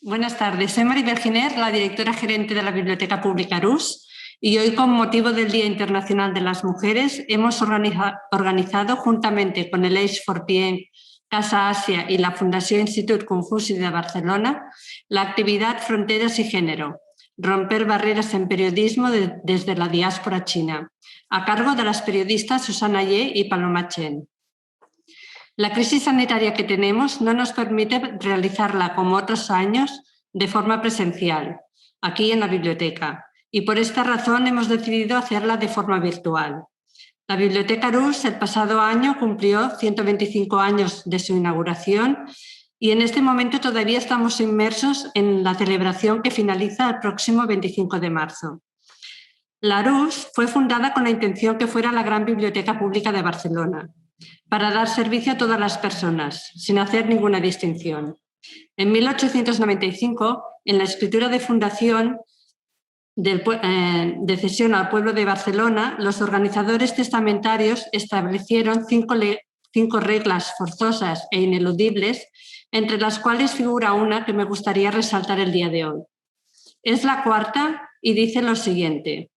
Buenas tardes, soy Maribel Giner, la directora gerente de la Biblioteca Pública Arús, y hoy, con motivo del Día Internacional de las Mujeres, hemos organizado, juntamente con el Eix Fortien, Casa Asia y la Fundació Institut Confuci de Barcelona, la actividad Fronteras y Género, romper barreras en periodismo desde la diáspora china, a cargo de las periodistas Susana Ye y Paloma Chen. La crisis sanitaria que tenemos no nos permite realizarla como otros años de forma presencial, aquí en la biblioteca, y por esta razón hemos decidido hacerla de forma virtual. La Biblioteca Arús el pasado año cumplió 125 años de su inauguración y en este momento todavía estamos inmersos en la celebración que finaliza el próximo 25 de marzo. La Arús fue fundada con la intención que fuera la gran biblioteca pública de Barcelona, para dar servicio a todas las personas, sin hacer ninguna distinción. En 1895, en la escritura de fundación de cesión al pueblo de Barcelona, los organizadores testamentarios establecieron cinco reglas forzosas e ineludibles, entre las cuales figura una que me gustaría resaltar el día de hoy. Es la cuarta y dice lo siguiente: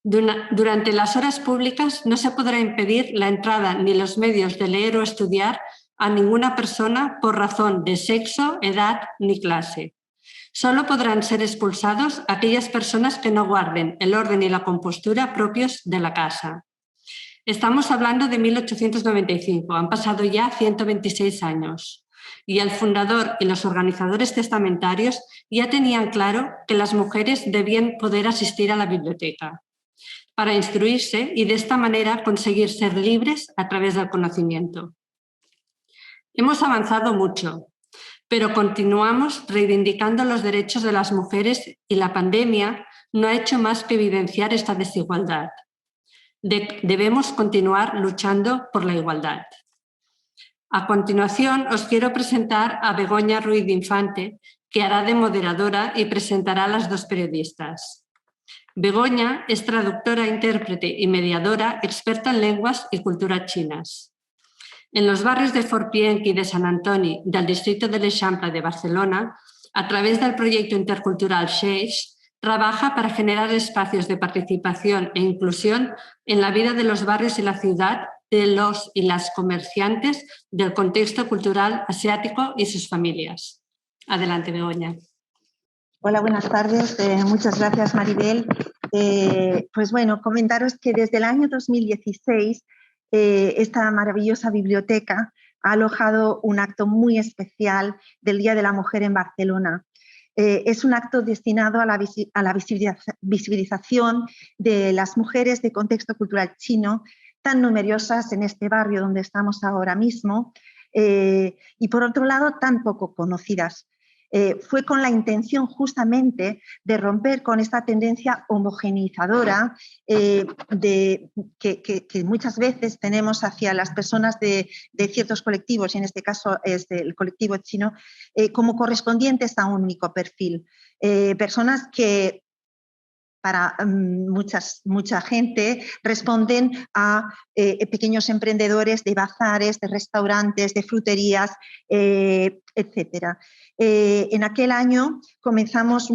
durante las horas públicas no se podrá impedir la entrada ni los medios de leer o estudiar a ninguna persona por razón de sexo, edad ni clase. Solo podrán ser expulsados aquellas personas que no guarden el orden y la compostura propios de la casa. Estamos hablando de 1895, han pasado ya 126 años. Y el fundador y los organizadores testamentarios ya tenían claro que las mujeres debían poder asistir a la biblioteca para instruirse y de esta manera conseguir ser libres a través del conocimiento. Hemos avanzado mucho, pero continuamos reivindicando los derechos de las mujeres y la pandemia no ha hecho más que evidenciar esta desigualdad. Debemos continuar luchando por la igualdad. A continuación, os quiero presentar a Begoña Ruiz de Infante, que hará de moderadora y presentará a las dos periodistas. Begoña es traductora, intérprete y mediadora experta en lenguas y culturas chinas. En los barrios de Forpienc y de Sant Antoni del distrito de l'Eixample de Barcelona, a través del proyecto intercultural Xeix, trabaja para generar espacios de participación e inclusión en la vida de los barrios y la ciudad de los y las comerciantes del contexto cultural asiático y sus familias. Adelante, Begoña. Hola, buenas tardes. Muchas gracias, Maribel. Pues bueno, comentaros que desde el año 2016 esta maravillosa biblioteca ha alojado un acto muy especial del Día de la Mujer en Barcelona. Es un acto destinado a la visibilización de las mujeres de contexto cultural chino, tan numerosas en este barrio donde estamos ahora mismo, y por otro lado tan poco conocidas. Fue con la intención justamente de romper con esta tendencia homogeneizadora que muchas veces tenemos hacia las personas de ciertos colectivos, y en este caso es el colectivo chino, como correspondientes a un único perfil. Personas que para mucha gente responden a pequeños emprendedores de bazares, de restaurantes, de fruterías, etcétera. En aquel año comenzamos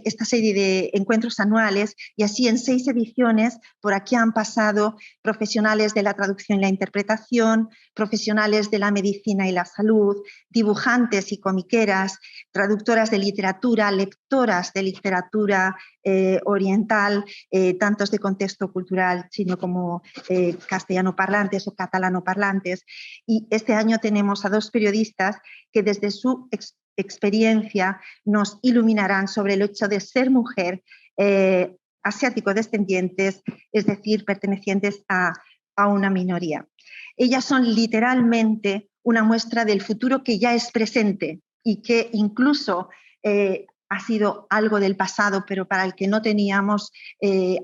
esta serie de encuentros anuales y así en 6 ediciones por aquí han pasado profesionales de la traducción y la interpretación, profesionales de la medicina y la salud, dibujantes y comiqueras, traductoras de literatura, lectoras de literatura oriental, tantos de contexto cultural chino como castellano parlantes o catalano parlantes. Y este año tenemos a 2 periodistas que desde su experiencia nos iluminarán sobre el hecho de ser mujer, asiático-descendientes, es decir, pertenecientes a una minoría. Ellas son literalmente una muestra del futuro que ya es presente y que incluso ha sido algo del pasado, pero para el que no teníamos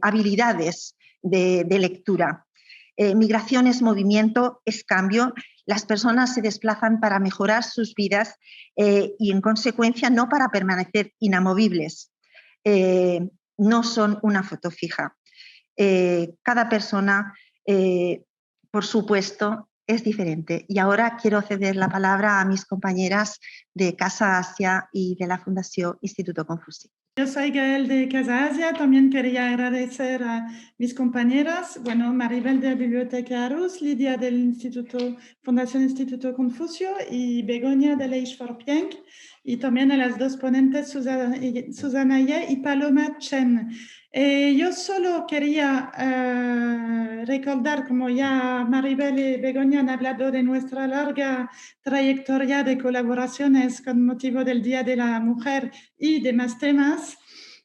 habilidades de lectura. Migración es movimiento, es cambio. Las personas se desplazan para mejorar sus vidas y, en consecuencia, no para permanecer inamovibles. No son una foto fija. Cada persona, por supuesto, es diferente. Y ahora quiero ceder la palabra a mis compañeras de Casa Asia y de la Fundación Instituto Confucio. Yo soy Gael de Casa Asia, también quería agradecer a mis compañeras, bueno, Maribel de Biblioteca Arús, Lidia del Fundación Instituto Confucio y Begoña de l'Eix for Pienc, y también a las dos ponentes, Susana Ye y Paloma Chen. Yo solo quería recordar, como ya Maribel y Begoña han hablado de nuestra larga trayectoria de colaboraciones con motivo del Día de la Mujer y demás temas,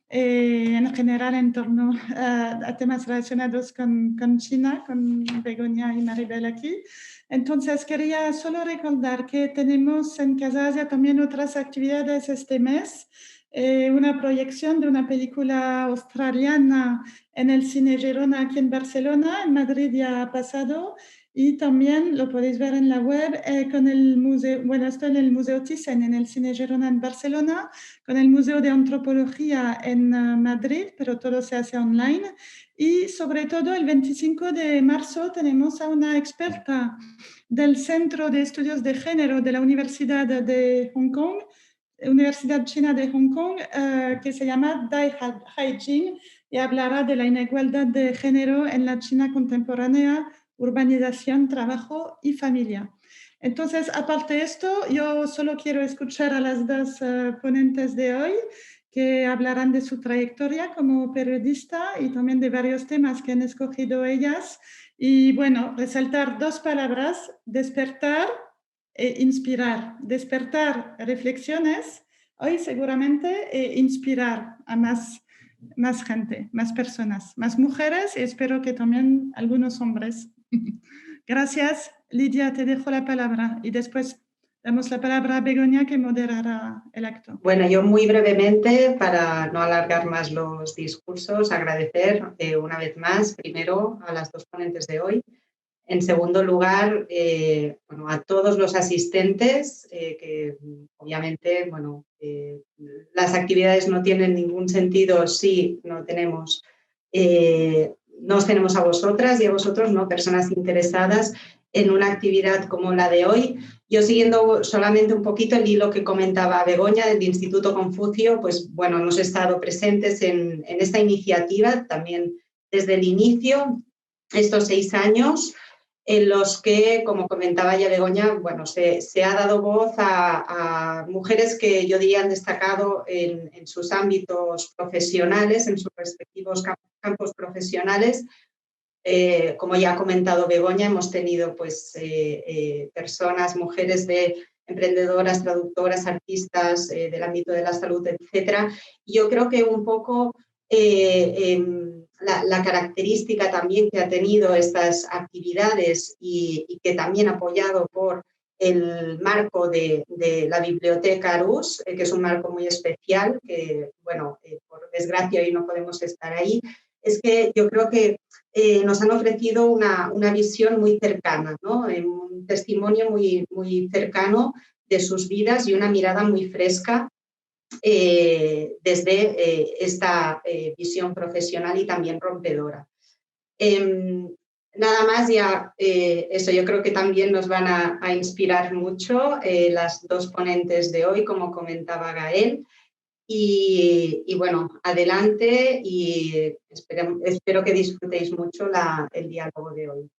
en general en torno a temas relacionados con China, con Begoña y Maribel aquí. Entonces quería solo recordar que tenemos en Casa Asia también otras actividades este mes. Una proyección de una película australiana en el Cine Girona aquí en Barcelona, en Madrid ya ha pasado, y también lo podéis ver en la web con el museo, bueno, estoy en el Museo Thyssen, en el Cine Girona en Barcelona, con el Museo de Antropología en Madrid, pero todo se hace online. Y sobre todo el 25 de marzo tenemos a una experta del Centro de Estudios de Género de la Universidad de Hong Kong, Universidad China de Hong Kong, que se llama Dai Haijing, y hablará de la inigualdad de género en la China contemporánea, urbanización, trabajo y familia. Entonces, aparte de esto, yo solo quiero escuchar a las dos ponentes de hoy, que hablarán de su trayectoria como periodista y también de varios temas que han escogido ellas. Y bueno, resaltar dos palabras: despertar e inspirar. Despertar reflexiones hoy seguramente, e inspirar a más gente, más personas, más mujeres, y espero que también algunos hombres. Gracias. Lidia, te dejo la palabra y después damos la palabra a Begoña, que moderará el acto. Bueno, yo muy brevemente, para no alargar más los discursos, agradecer una vez más, primero, a las dos ponentes de hoy. En segundo lugar, bueno, a todos los asistentes, que obviamente, bueno, las actividades no tienen ningún sentido si no tenemos, no os tenemos a vosotras y a vosotros, ¿no? Personas interesadas en una actividad como la de hoy. Yo, siguiendo solamente un poquito el hilo que comentaba Begoña del Instituto Confucio, pues bueno, hemos estado presentes en esta iniciativa también desde el inicio, estos 6 años, en los que, como comentaba ya Begoña, bueno, se ha dado voz a mujeres que yo diría han destacado en sus ámbitos profesionales, en sus respectivos campos profesionales. Como ya ha comentado Begoña, hemos tenido pues, personas, mujeres emprendedoras, traductoras, artistas del ámbito de la salud, etc. Yo creo que un poco la característica también que ha tenido estas actividades y que también apoyado por el marco de la Biblioteca Arús, que es un marco muy especial, que, bueno, por desgracia hoy no podemos estar ahí, es que yo creo que nos han ofrecido una visión muy cercana, ¿no? Un testimonio muy, muy cercano de sus vidas y una mirada muy fresca desde esta visión profesional y también rompedora. Nada más, ya eso yo creo que también nos van a inspirar mucho las dos ponentes de hoy, como comentaba Gael. Y bueno, adelante y espero que disfrutéis mucho el diálogo de hoy.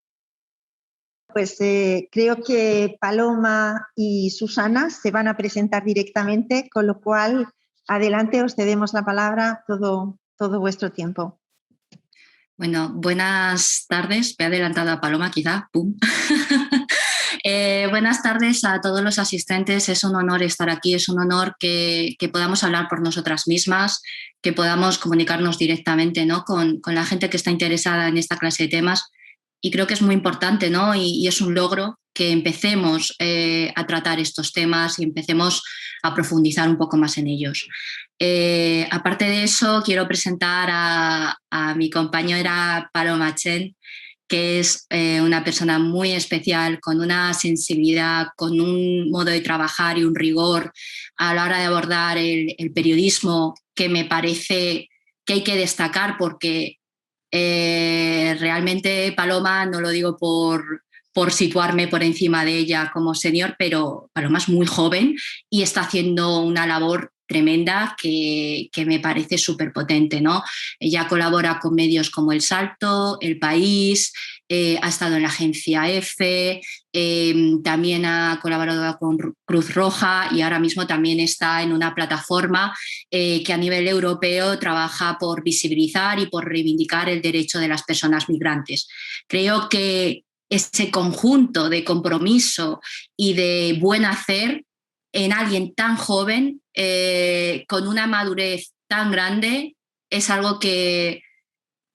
Pues creo que Paloma y Susana se van a presentar directamente, con lo cual adelante, os cedemos la palabra todo vuestro tiempo. Bueno, buenas tardes. Me he adelantado a Paloma, quizá. ¡Pum! Buenas tardes a todos los asistentes. Es un honor estar aquí, es un honor que podamos hablar por nosotras mismas, que podamos comunicarnos directamente, ¿no? con la gente que está interesada en esta clase de temas. Y creo que es muy importante, ¿no? Y es un logro que empecemos a tratar estos temas y empecemos a profundizar un poco más en ellos. Aparte de eso, quiero presentar a mi compañera Paloma Chen, que es una persona muy especial, con una sensibilidad, con un modo de trabajar y un rigor a la hora de abordar el periodismo, que me parece que hay que destacar, porque realmente Paloma, no lo digo por por situarme por encima de ella como senior, pero Paloma es muy joven y está haciendo una labor tremenda que me parece súper potente, ¿no? Ella colabora con medios como El Salto, El País, ha estado en la agencia EFE, también ha colaborado con Cruz Roja y ahora mismo también está en una plataforma que a nivel europeo trabaja por visibilizar y por reivindicar el derecho de las personas migrantes. Creo que ese conjunto de compromiso y de buen hacer en alguien tan joven, con una madurez tan grande, es algo que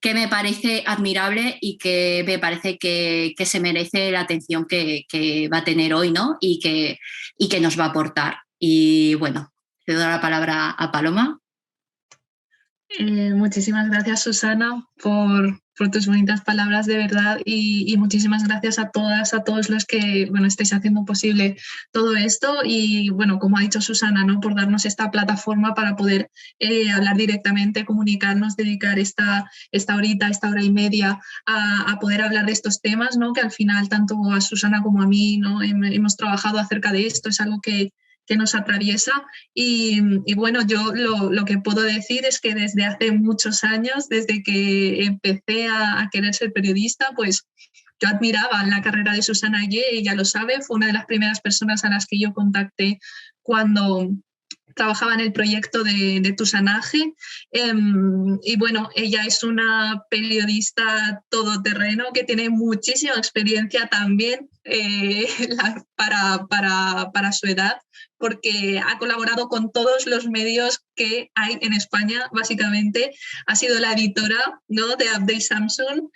me parece admirable y que me parece que se merece la atención que va a tener hoy, ¿no? Y que nos va a aportar. Y bueno, cedo la palabra a Paloma. Muchísimas gracias, Susana, por tus bonitas palabras, de verdad, y muchísimas gracias a todas, a todos los que estáis haciendo posible todo esto y, bueno, como ha dicho Susana, ¿no?, por darnos esta plataforma para poder hablar directamente, comunicarnos, dedicar esta horita, esta hora y media a poder hablar de estos temas, ¿no?, que al final tanto a Susana como a mí, ¿no?, hemos trabajado acerca de esto, es algo que nos atraviesa y bueno, yo lo que puedo decir es que desde hace muchos años, desde que empecé a querer ser periodista, pues yo admiraba la carrera de Susana Ye, ella lo sabe, fue una de las primeras personas a las que yo contacté cuando trabajaba en el proyecto de Tusanaje y bueno, ella es una periodista todoterreno que tiene muchísima experiencia también para su edad, porque ha colaborado con todos los medios que hay en España, básicamente. Ha sido la editora, ¿no?, de Update Samsung,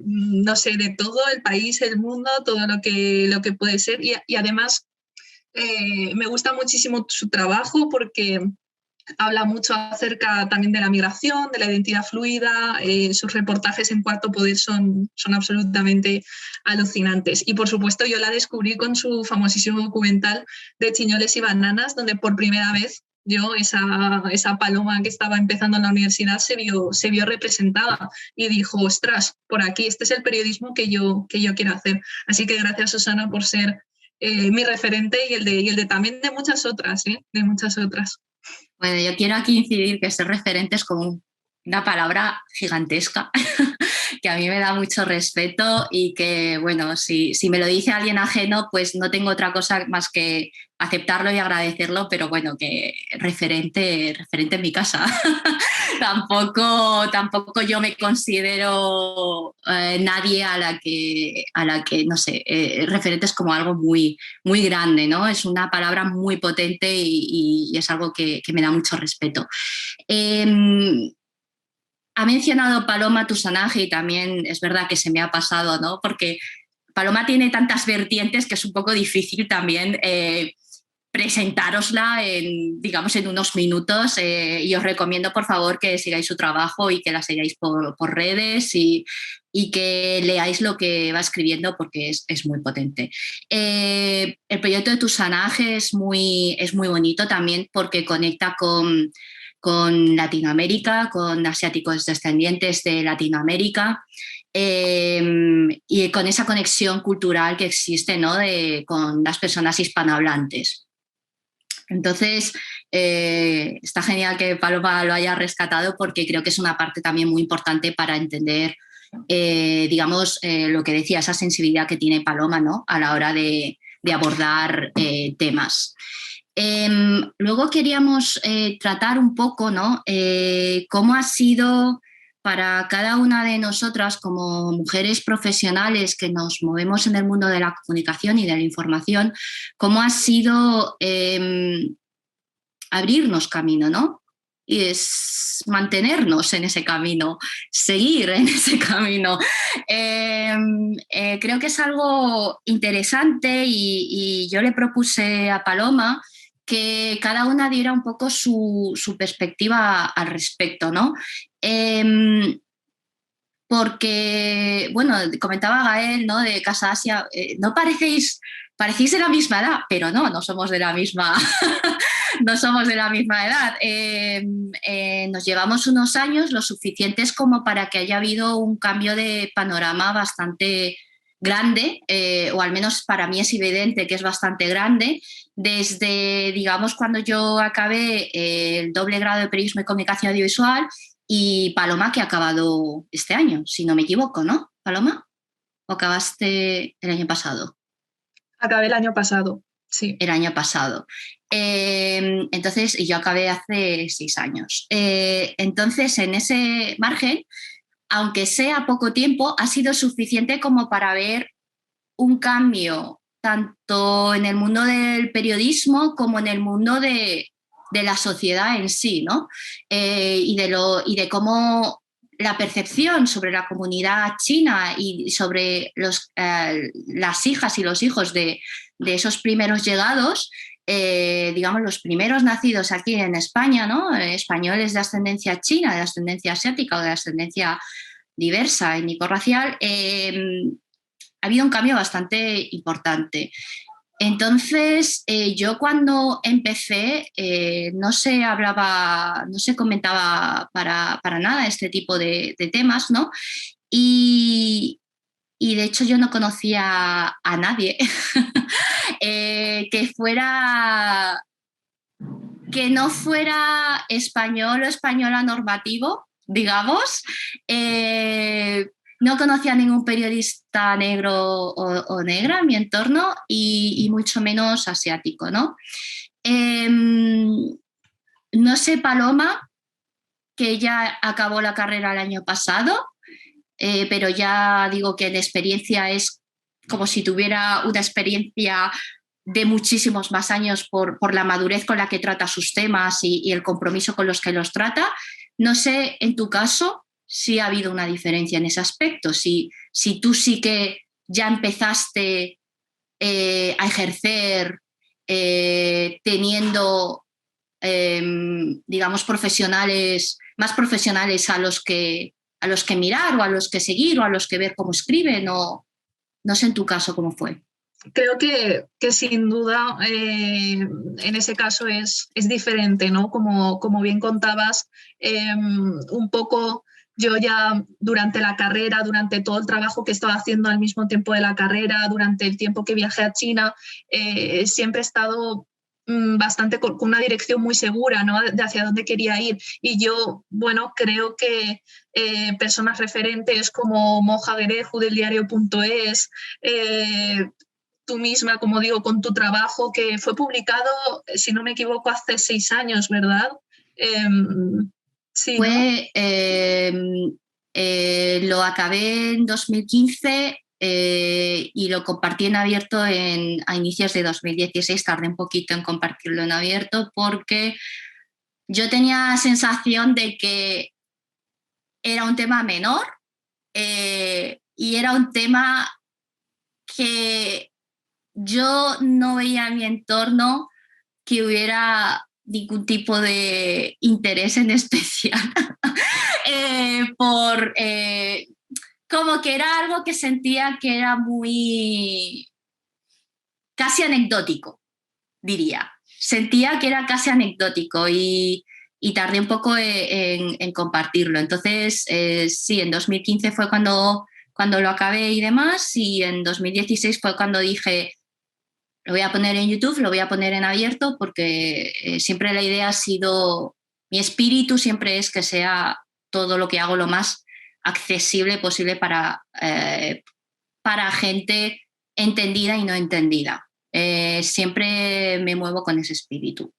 no sé, de todo El País, El Mundo, todo lo que puede ser. Y además me gusta muchísimo su trabajo porque habla mucho acerca también de la migración, de la identidad fluida, sus reportajes en Cuarto Poder son absolutamente alucinantes. Y por supuesto yo la descubrí con su famosísimo documental de Chiñoles y Bananas, donde por primera vez esa Paloma que estaba empezando en la universidad se vio representada y dijo, ostras, por aquí, este es el periodismo que yo quiero hacer. Así que gracias, Susana, por ser mi referente y el de también de muchas otras, de muchas otras. Bueno, yo quiero aquí incidir que ser referente es como una palabra gigantesca que a mí me da mucho respeto y que, bueno, si me lo dice alguien ajeno, pues no tengo otra cosa más que aceptarlo y agradecerlo, pero bueno, que referente en mi casa. Tampoco yo me considero nadie a la que, no sé, referente es como algo muy, muy grande, ¿no? Es una palabra muy potente y es algo que me da mucho respeto. Ha mencionado Paloma Tusanaje y también es verdad que se me ha pasado, ¿no? Porque Paloma tiene tantas vertientes que es un poco difícil también presentárosla en unos minutos y os recomiendo por favor que sigáis su trabajo y que la sigáis por redes y que leáis lo que va escribiendo porque es muy potente. El proyecto de Tusanaje es muy bonito también porque conecta con Latinoamérica, con asiáticos descendientes de Latinoamérica y con esa conexión cultural que existe, ¿no?, con las personas hispanohablantes. Entonces, está genial que Paloma lo haya rescatado porque creo que es una parte también muy importante para entender, lo que decía, esa sensibilidad que tiene Paloma, ¿no?, a la hora de abordar temas. Luego queríamos tratar un poco, ¿no?, cómo ha sido para cada una de nosotras como mujeres profesionales que nos movemos en el mundo de la comunicación y de la información, cómo ha sido abrirnos camino, ¿no? Y es mantenernos en ese camino, seguir en ese camino. Creo que es algo interesante y yo le propuse a Paloma que cada una diera un poco su perspectiva al respecto, ¿no? Porque, bueno, comentaba Gael, ¿no?, de Casa Asia, no parecéis de la misma edad, pero no somos de la misma no somos de la misma edad. Nos llevamos unos años, lo suficientes como para que haya habido un cambio de panorama bastante grande, o al menos para mí es evidente que es bastante grande, desde, digamos, cuando yo acabé el doble grado de periodismo y comunicación audiovisual, y Paloma, que ha acabado este año, si no me equivoco, ¿no, Paloma? ¿O acabaste el año pasado? Acabé el año pasado, sí. El año pasado. Entonces, yo acabé hace 6 años. Entonces, en ese margen, aunque sea poco tiempo, ha sido suficiente como para ver un cambio tanto en el mundo del periodismo como en el mundo de la sociedad en sí, ¿no? Y de cómo la percepción sobre la comunidad china y sobre las hijas y los hijos de esos primeros llegados, digamos, los primeros nacidos aquí en España, ¿no? Españoles de ascendencia china, de ascendencia asiática o de ascendencia diversa, étnico-racial, ha habido un cambio bastante importante. Entonces, yo cuando empecé no se comentaba para nada este tipo de temas, ¿no? Y de hecho yo no conocía a nadie que no fuera español o española normativo, digamos. No conocía a ningún periodista negro o negra en mi entorno y mucho menos asiático, ¿no? No sé, Paloma, que ya acabó la carrera el año pasado, pero ya digo que en experiencia es como si tuviera una experiencia de muchísimos más años por la madurez con la que trata sus temas y el compromiso con los que los trata. No sé, en tu caso, si ha habido una diferencia en ese aspecto, si tú sí que ya empezaste a ejercer teniendo, digamos, más profesionales a los que mirar o a los que seguir o a los que ver cómo escriben, o no sé en tu caso cómo fue. Creo que sin duda en ese caso es diferente, ¿no? Como bien contabas, un poco yo ya durante la carrera, durante todo el trabajo que estaba haciendo al mismo tiempo de la carrera, durante el tiempo que viajé a China, siempre he estado bastante con una dirección muy segura, ¿no? De hacia dónde quería ir. Y yo, bueno, creo que personas referentes como Moja Guereju del diario.es, tú misma, como digo, con tu trabajo que fue publicado, si no me equivoco, hace 6 años, ¿verdad? Sí, fue, lo acabé en 2015 y lo compartí en abierto a inicios de 2016. Tardé un poquito en compartirlo en abierto porque yo tenía la sensación de que era un tema menor y era un tema que yo no veía en mi entorno que hubiera ningún tipo de interés en especial como que era algo que sentía que era muy casi anecdótico, diría. Sentía que era casi anecdótico y tardé un poco en compartirlo. Entonces, sí, en 2015 fue cuando lo acabé y demás, y en 2016 fue cuando dije, lo voy a poner en YouTube, lo voy a poner en abierto, porque siempre la idea ha sido, mi espíritu siempre es que sea todo lo que hago lo más accesible posible para gente entendida y no entendida. Siempre me muevo con ese espíritu.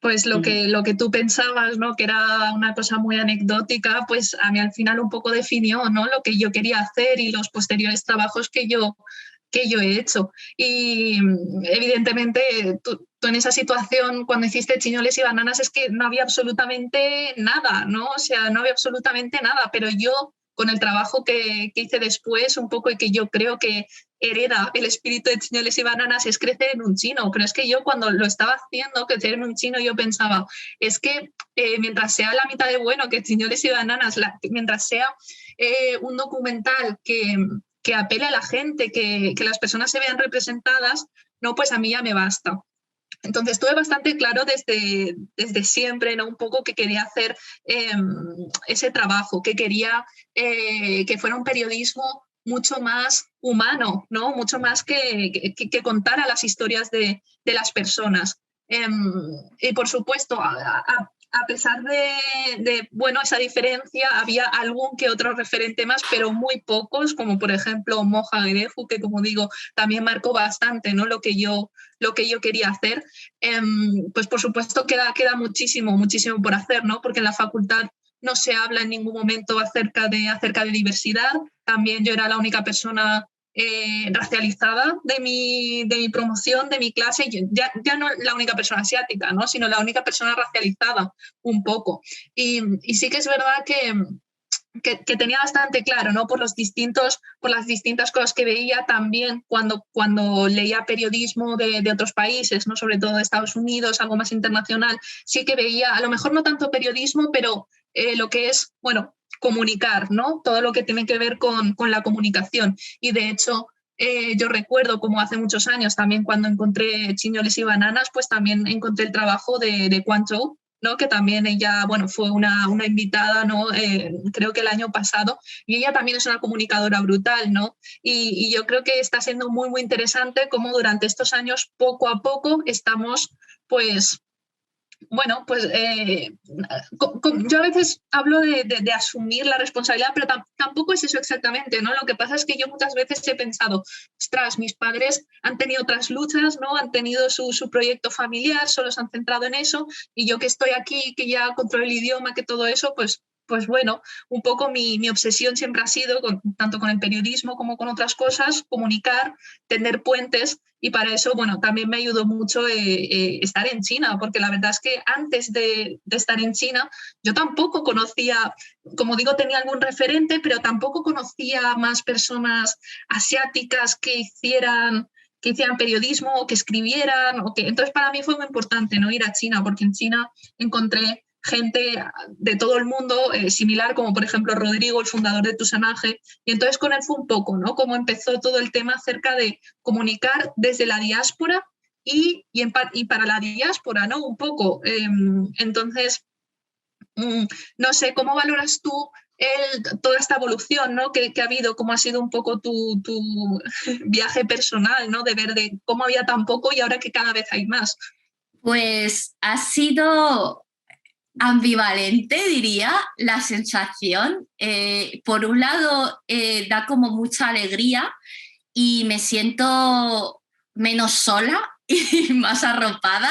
Pues lo que tú pensabas, ¿no? Que era una cosa muy anecdótica, pues a mí al final un poco definió, ¿no? Lo que yo quería hacer y los posteriores trabajos que yo he hecho. Y evidentemente tú en esa situación, cuando hiciste Chiñoles y Bananas, es que no había absolutamente nada, ¿no? O sea, no había absolutamente nada, pero yo con el trabajo que hice después un poco y que yo creo que hereda el espíritu de Chiñoles y Bananas es crecer en un chino. Pero es que yo cuando lo estaba haciendo, crecer en un chino, yo pensaba, es que mientras sea la mitad de bueno que Chiñoles y Bananas, mientras sea un documental que apele a la gente, que las personas se vean representadas, no, pues a mí ya me basta. Entonces tuve bastante claro desde siempre, ¿no? Un poco que quería hacer ese trabajo, que quería que fuera un periodismo mucho más humano, ¿no? Mucho más que contar a las historias de las personas. Y por supuesto, a pesar de bueno, esa diferencia, había algún que otro referente más, pero muy pocos, como por ejemplo Moja Guerejo, que como digo, también marcó bastante, ¿no? lo que yo quería hacer. Pues por supuesto queda muchísimo por hacer, ¿no? Porque en la facultad no se habla en ningún momento acerca de diversidad. También yo era la única persona racializada de mi promoción, de mi clase, ya no la única persona asiática, ¿no? Sino la única persona racializada un poco. Y sí que es verdad que tenía bastante claro, ¿no? Por las distintas cosas que veía también cuando leía periodismo de otros países, ¿no? Sobre todo de Estados Unidos, algo más internacional, sí que veía, a lo mejor no tanto periodismo, pero lo que es, bueno, comunicar, ¿no? Todo lo que tiene que ver con la comunicación. Y de hecho, yo recuerdo como hace muchos años también cuando encontré Chiñoles y Bananas, pues también encontré el trabajo de Quan Chou, ¿no? Que también ella, bueno, fue una invitada, ¿no? Creo que el año pasado, y ella también es una comunicadora brutal, ¿no? Y yo creo que está siendo muy interesante cómo durante estos años, poco a poco, estamos, pues, bueno, pues yo a veces hablo de asumir la responsabilidad, pero tampoco es eso exactamente, ¿no? Lo que pasa es que yo muchas veces he pensado, ostras, mis padres han tenido otras luchas, ¿no? Han tenido su proyecto familiar, solo se han centrado en eso, y yo que estoy aquí, que ya controlo el idioma, que todo eso, pues bueno, un poco mi obsesión siempre ha sido, tanto con el periodismo como con otras cosas, comunicar, tender puentes, y para eso, bueno, también me ayudó mucho estar en China, porque la verdad es que antes de estar en China, yo tampoco conocía, como digo, tenía algún referente, pero tampoco conocía más personas asiáticas que hicieran periodismo o que escribieran. Entonces, para mí fue muy importante, ¿no? Ir a China, porque en China encontré gente de todo el mundo, similar, como por ejemplo Rodrigo, el fundador de Tusanaje, y entonces con él fue un poco, ¿no? Cómo empezó todo el tema acerca de comunicar desde la diáspora y para la diáspora, ¿no? Un poco. Entonces, no sé, ¿cómo valoras tú toda esta evolución, ¿no? que ha habido? ¿Cómo ha sido un poco tu viaje personal, ¿no? De ver de cómo había tan poco y ahora que cada vez hay más. Pues ha sido ambivalente, diría, la sensación. Por un lado, da como mucha alegría y me siento menos sola y más arropada,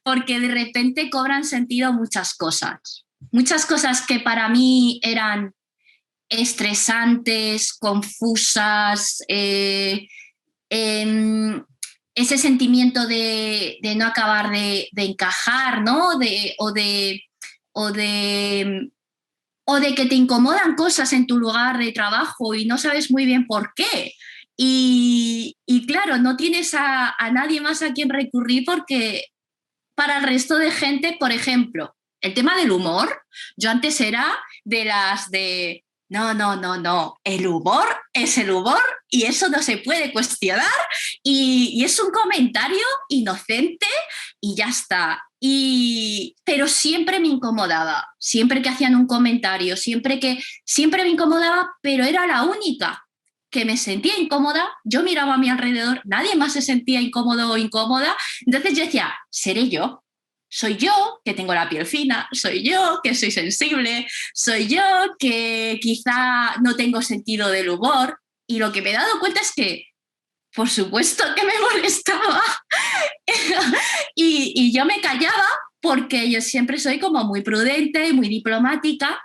porque de repente cobran sentido muchas cosas que para mí eran estresantes, confusas, ese sentimiento de no acabar de encajar, ¿no? O de que te incomodan cosas en tu lugar de trabajo y no sabes muy bien por qué. Y claro, no tienes a nadie más a quien recurrir, porque para el resto de gente, por ejemplo, el tema del humor, yo antes era de las de no, el humor es el humor y eso no se puede cuestionar y es un comentario inocente y ya está. Pero siempre me incomodaba, siempre que hacían un comentario, siempre me incomodaba, pero era la única que me sentía incómoda. Yo miraba a mi alrededor, nadie más se sentía incómodo o incómoda, entonces yo decía, seré yo. Soy yo que tengo la piel fina, soy yo que soy sensible, soy yo que quizá no tengo sentido del humor, y lo que me he dado cuenta es que por supuesto que me molestaba y yo me callaba porque yo siempre soy como muy prudente y muy diplomática.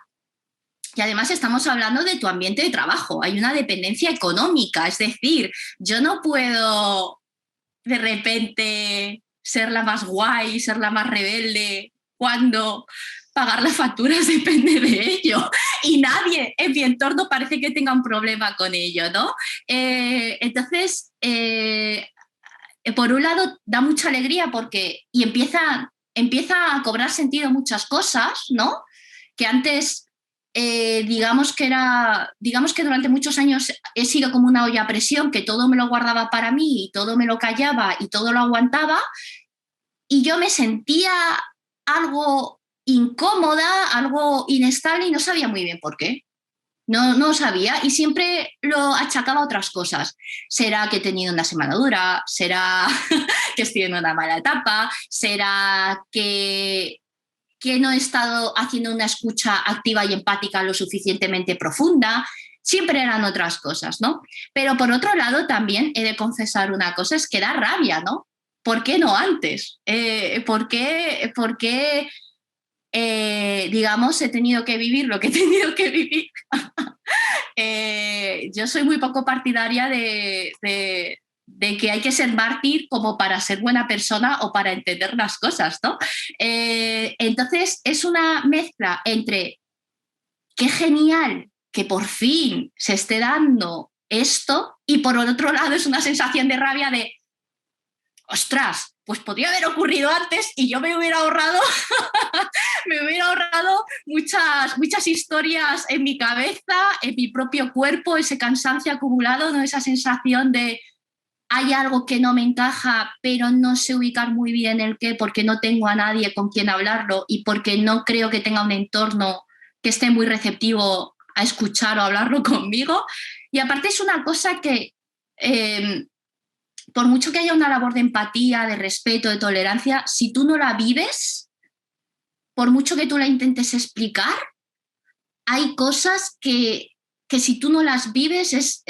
Y además estamos hablando de tu ambiente de trabajo, hay una dependencia económica, es decir, yo no puedo de repente ser la más guay, ser la más rebelde, cuando pagar las facturas depende de ello y nadie en mi entorno parece que tenga un problema con ello, ¿no? Entonces, por un lado da mucha alegría porque empieza a cobrar sentido muchas cosas, ¿no? Que antes digamos que durante muchos años he sido como una olla a presión, que todo me lo guardaba para mí y todo me lo callaba y todo lo aguantaba, y yo me sentía algo incómoda, algo inestable y no sabía muy bien por qué. no sabía y siempre lo achacaba a otras cosas. Será que he tenido una semana dura, será que estoy en una mala etapa, será que no he estado haciendo una escucha activa y empática lo suficientemente profunda. Siempre eran otras cosas, ¿no? Pero por otro lado también he de confesar una cosa, es que da rabia, ¿no? ¿Por qué no antes? ¿Por qué digamos, he tenido que vivir lo que he tenido que vivir? Yo soy muy poco partidaria de que hay que ser mártir como para ser buena persona o para entender las cosas, ¿no? Entonces es una mezcla entre qué genial que por fin se esté dando esto y por otro lado es una sensación de rabia de ostras, pues podría haber ocurrido antes y yo me hubiera ahorrado muchas historias en mi cabeza, en mi propio cuerpo, ese cansancio acumulado, ¿no? Esa sensación de hay algo que no me encaja, pero no sé ubicar muy bien el qué, porque no tengo a nadie con quien hablarlo y porque no creo que tenga un entorno que esté muy receptivo a escuchar o hablarlo conmigo. Y aparte es una cosa que por mucho que haya una labor de empatía, de respeto, de tolerancia, si tú no la vives, por mucho que tú la intentes explicar, hay cosas que si tú no las vives,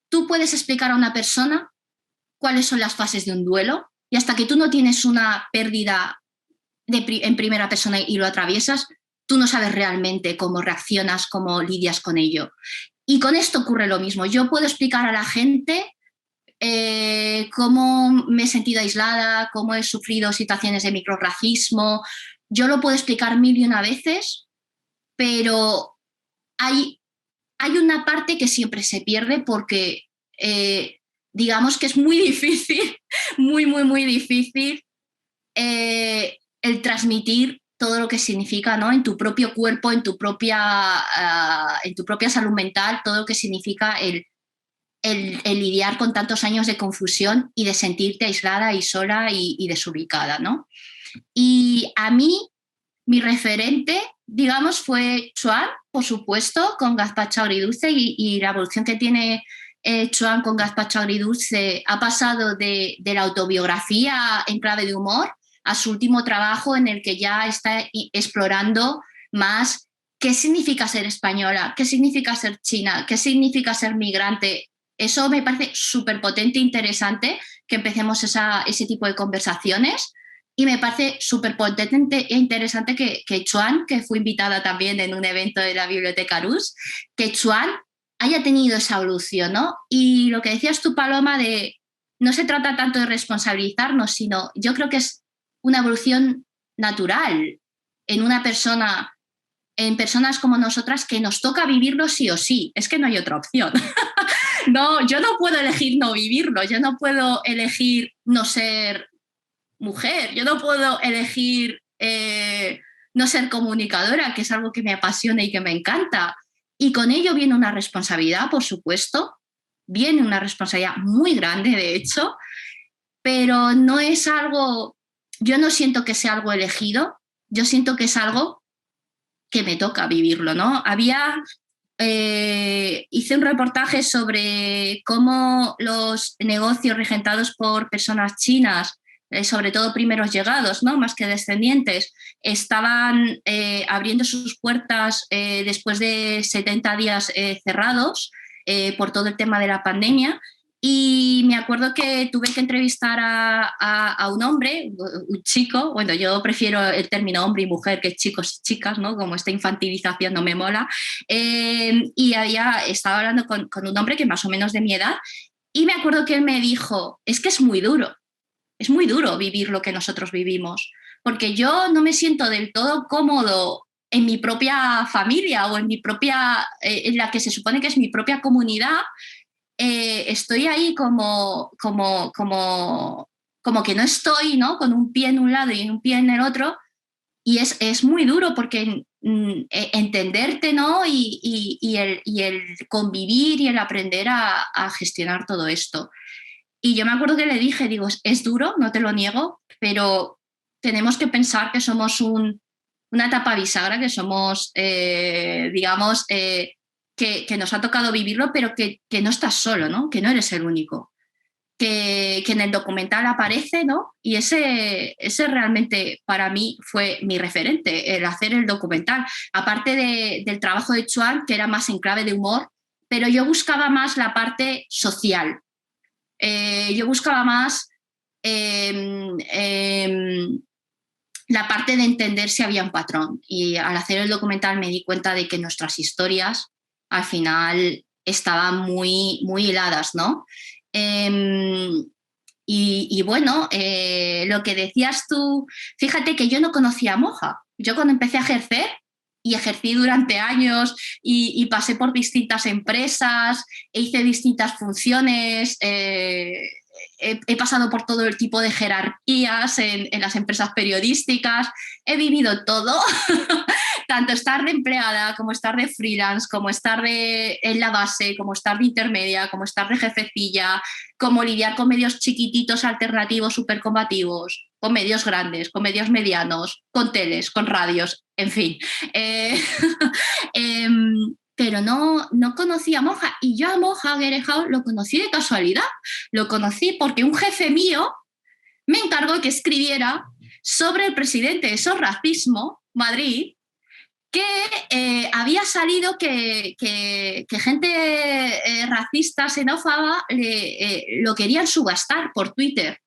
tú puedes explicar a una persona cuáles son las fases de un duelo y hasta que tú no tienes una pérdida en primera persona y lo atraviesas, tú no sabes realmente cómo reaccionas, cómo lidias con ello. Y con esto ocurre lo mismo. Yo puedo explicar a la gente cómo me he sentido aislada, cómo he sufrido situaciones de microrracismo. Yo lo puedo explicar 1001 veces, pero hay una parte que siempre se pierde porque digamos que es muy difícil, muy difícil el transmitir todo lo que significa, ¿no? En tu propio cuerpo, en tu propia salud mental, todo lo que significa el lidiar con tantos años de confusión y de sentirte aislada y sola y desubicada, ¿no? Y a mí, mi referente, digamos, fue Chuan, por supuesto, con Gazpacho Agridulce y la evolución que tiene Chuan con Gazpacho Agridulce ha pasado de la autobiografía en clave de humor a su último trabajo en el que ya está explorando más qué significa ser española, qué significa ser china, qué significa ser migrante. Eso me parece súper potente e interesante que empecemos ese tipo de conversaciones y me parece súper potente e interesante que Chuan, que fue invitada también en un evento de la Biblioteca Arús, que Chuan haya tenido esa evolución, ¿no? Y lo que decías tú, Paloma, de no se trata tanto de responsabilizarnos, sino yo creo que es una evolución natural en una persona, en personas como nosotras que nos toca vivirlo sí o sí, es que no hay otra opción. No, yo no puedo elegir no vivirlo, yo no puedo elegir no ser mujer, yo no puedo elegir no ser comunicadora, que es algo que me apasiona y que me encanta. Y con ello viene una responsabilidad, por supuesto, viene una responsabilidad muy grande, de hecho, pero no es algo, yo no siento que sea algo elegido, yo siento que es algo que me toca vivirlo, ¿no? Hice un reportaje sobre cómo los negocios regentados por personas chinas, sobre todo primeros llegados, ¿no? Más que descendientes, estaban abriendo sus puertas después de 70 días cerrados por todo el tema de la pandemia. Y me acuerdo que tuve que entrevistar a un hombre, un chico, bueno, yo prefiero el término hombre y mujer que chicos y chicas, ¿no? Como esta infantilización no me mola. Y estaba hablando con un hombre que más o menos de mi edad y me acuerdo que él me dijo, es que es muy duro vivir lo que nosotros vivimos, porque yo no me siento del todo cómodo en mi propia familia o en mi propia, en la que se supone que es mi propia comunidad. Estoy ahí como que no estoy, ¿no? Con un pie en un lado y un pie en el otro, y es muy duro porque entenderte, ¿no? Y el convivir y el aprender a gestionar todo esto. Y yo me acuerdo que le dije, digo, es duro, no te lo niego, pero tenemos que pensar que somos una etapa bisagra, que somos, digamos, que nos ha tocado vivirlo, pero que no estás solo, ¿no? Que no eres el único. Que en el documental aparece, ¿no? Y ese realmente para mí fue mi referente, el hacer el documental. Aparte del trabajo de Chuan, que era más en clave de humor, pero yo buscaba más la parte social. Yo buscaba más la parte de entender si había un patrón. Y al hacer el documental me di cuenta de que nuestras historias al final estaban muy, muy hiladas, ¿no? Y bueno, lo que decías tú, fíjate que yo no conocía a Moja. Yo cuando empecé a ejercer, y ejercí durante años y pasé por distintas empresas, e hice distintas funciones, he pasado por todo el tipo de jerarquías en las empresas periodísticas, he vivido todo, tanto estar de empleada, como estar de freelance, como estar en la base, como estar de intermedia, como estar de jefecilla, como lidiar con medios chiquititos, alternativos, súper combativos, con medios grandes, con medios medianos, con teles, con radios, en fin. Pero no conocía a Moja, y yo a Moja Guerejao lo conocí de casualidad. Lo conocí porque un jefe mío me encargó que escribiera sobre el presidente de SOS Racismo, Madrid, que había salido que gente racista, xenófoba, lo querían subastar por Twitter.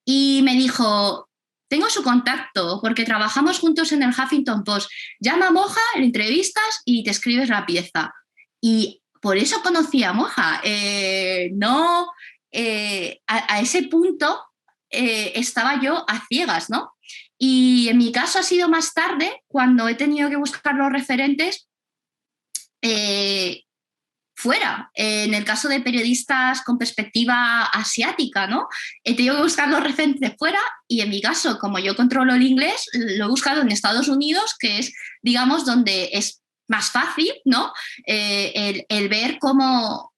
Y me dijo, tengo su contacto porque trabajamos juntos en el Huffington Post. Llama a Moja, le entrevistas y te escribes la pieza. Y por eso conocí a Moja. A ese punto estaba yo a ciegas, ¿no? Y en mi caso ha sido más tarde, cuando he tenido que buscar los referentes fuera. En el caso de periodistas con perspectiva asiática, ¿no? He tenido que buscar los referentes fuera, y en mi caso, como yo controlo el inglés, lo he buscado en Estados Unidos, que es, digamos, donde es más fácil, ¿no? El ver cómo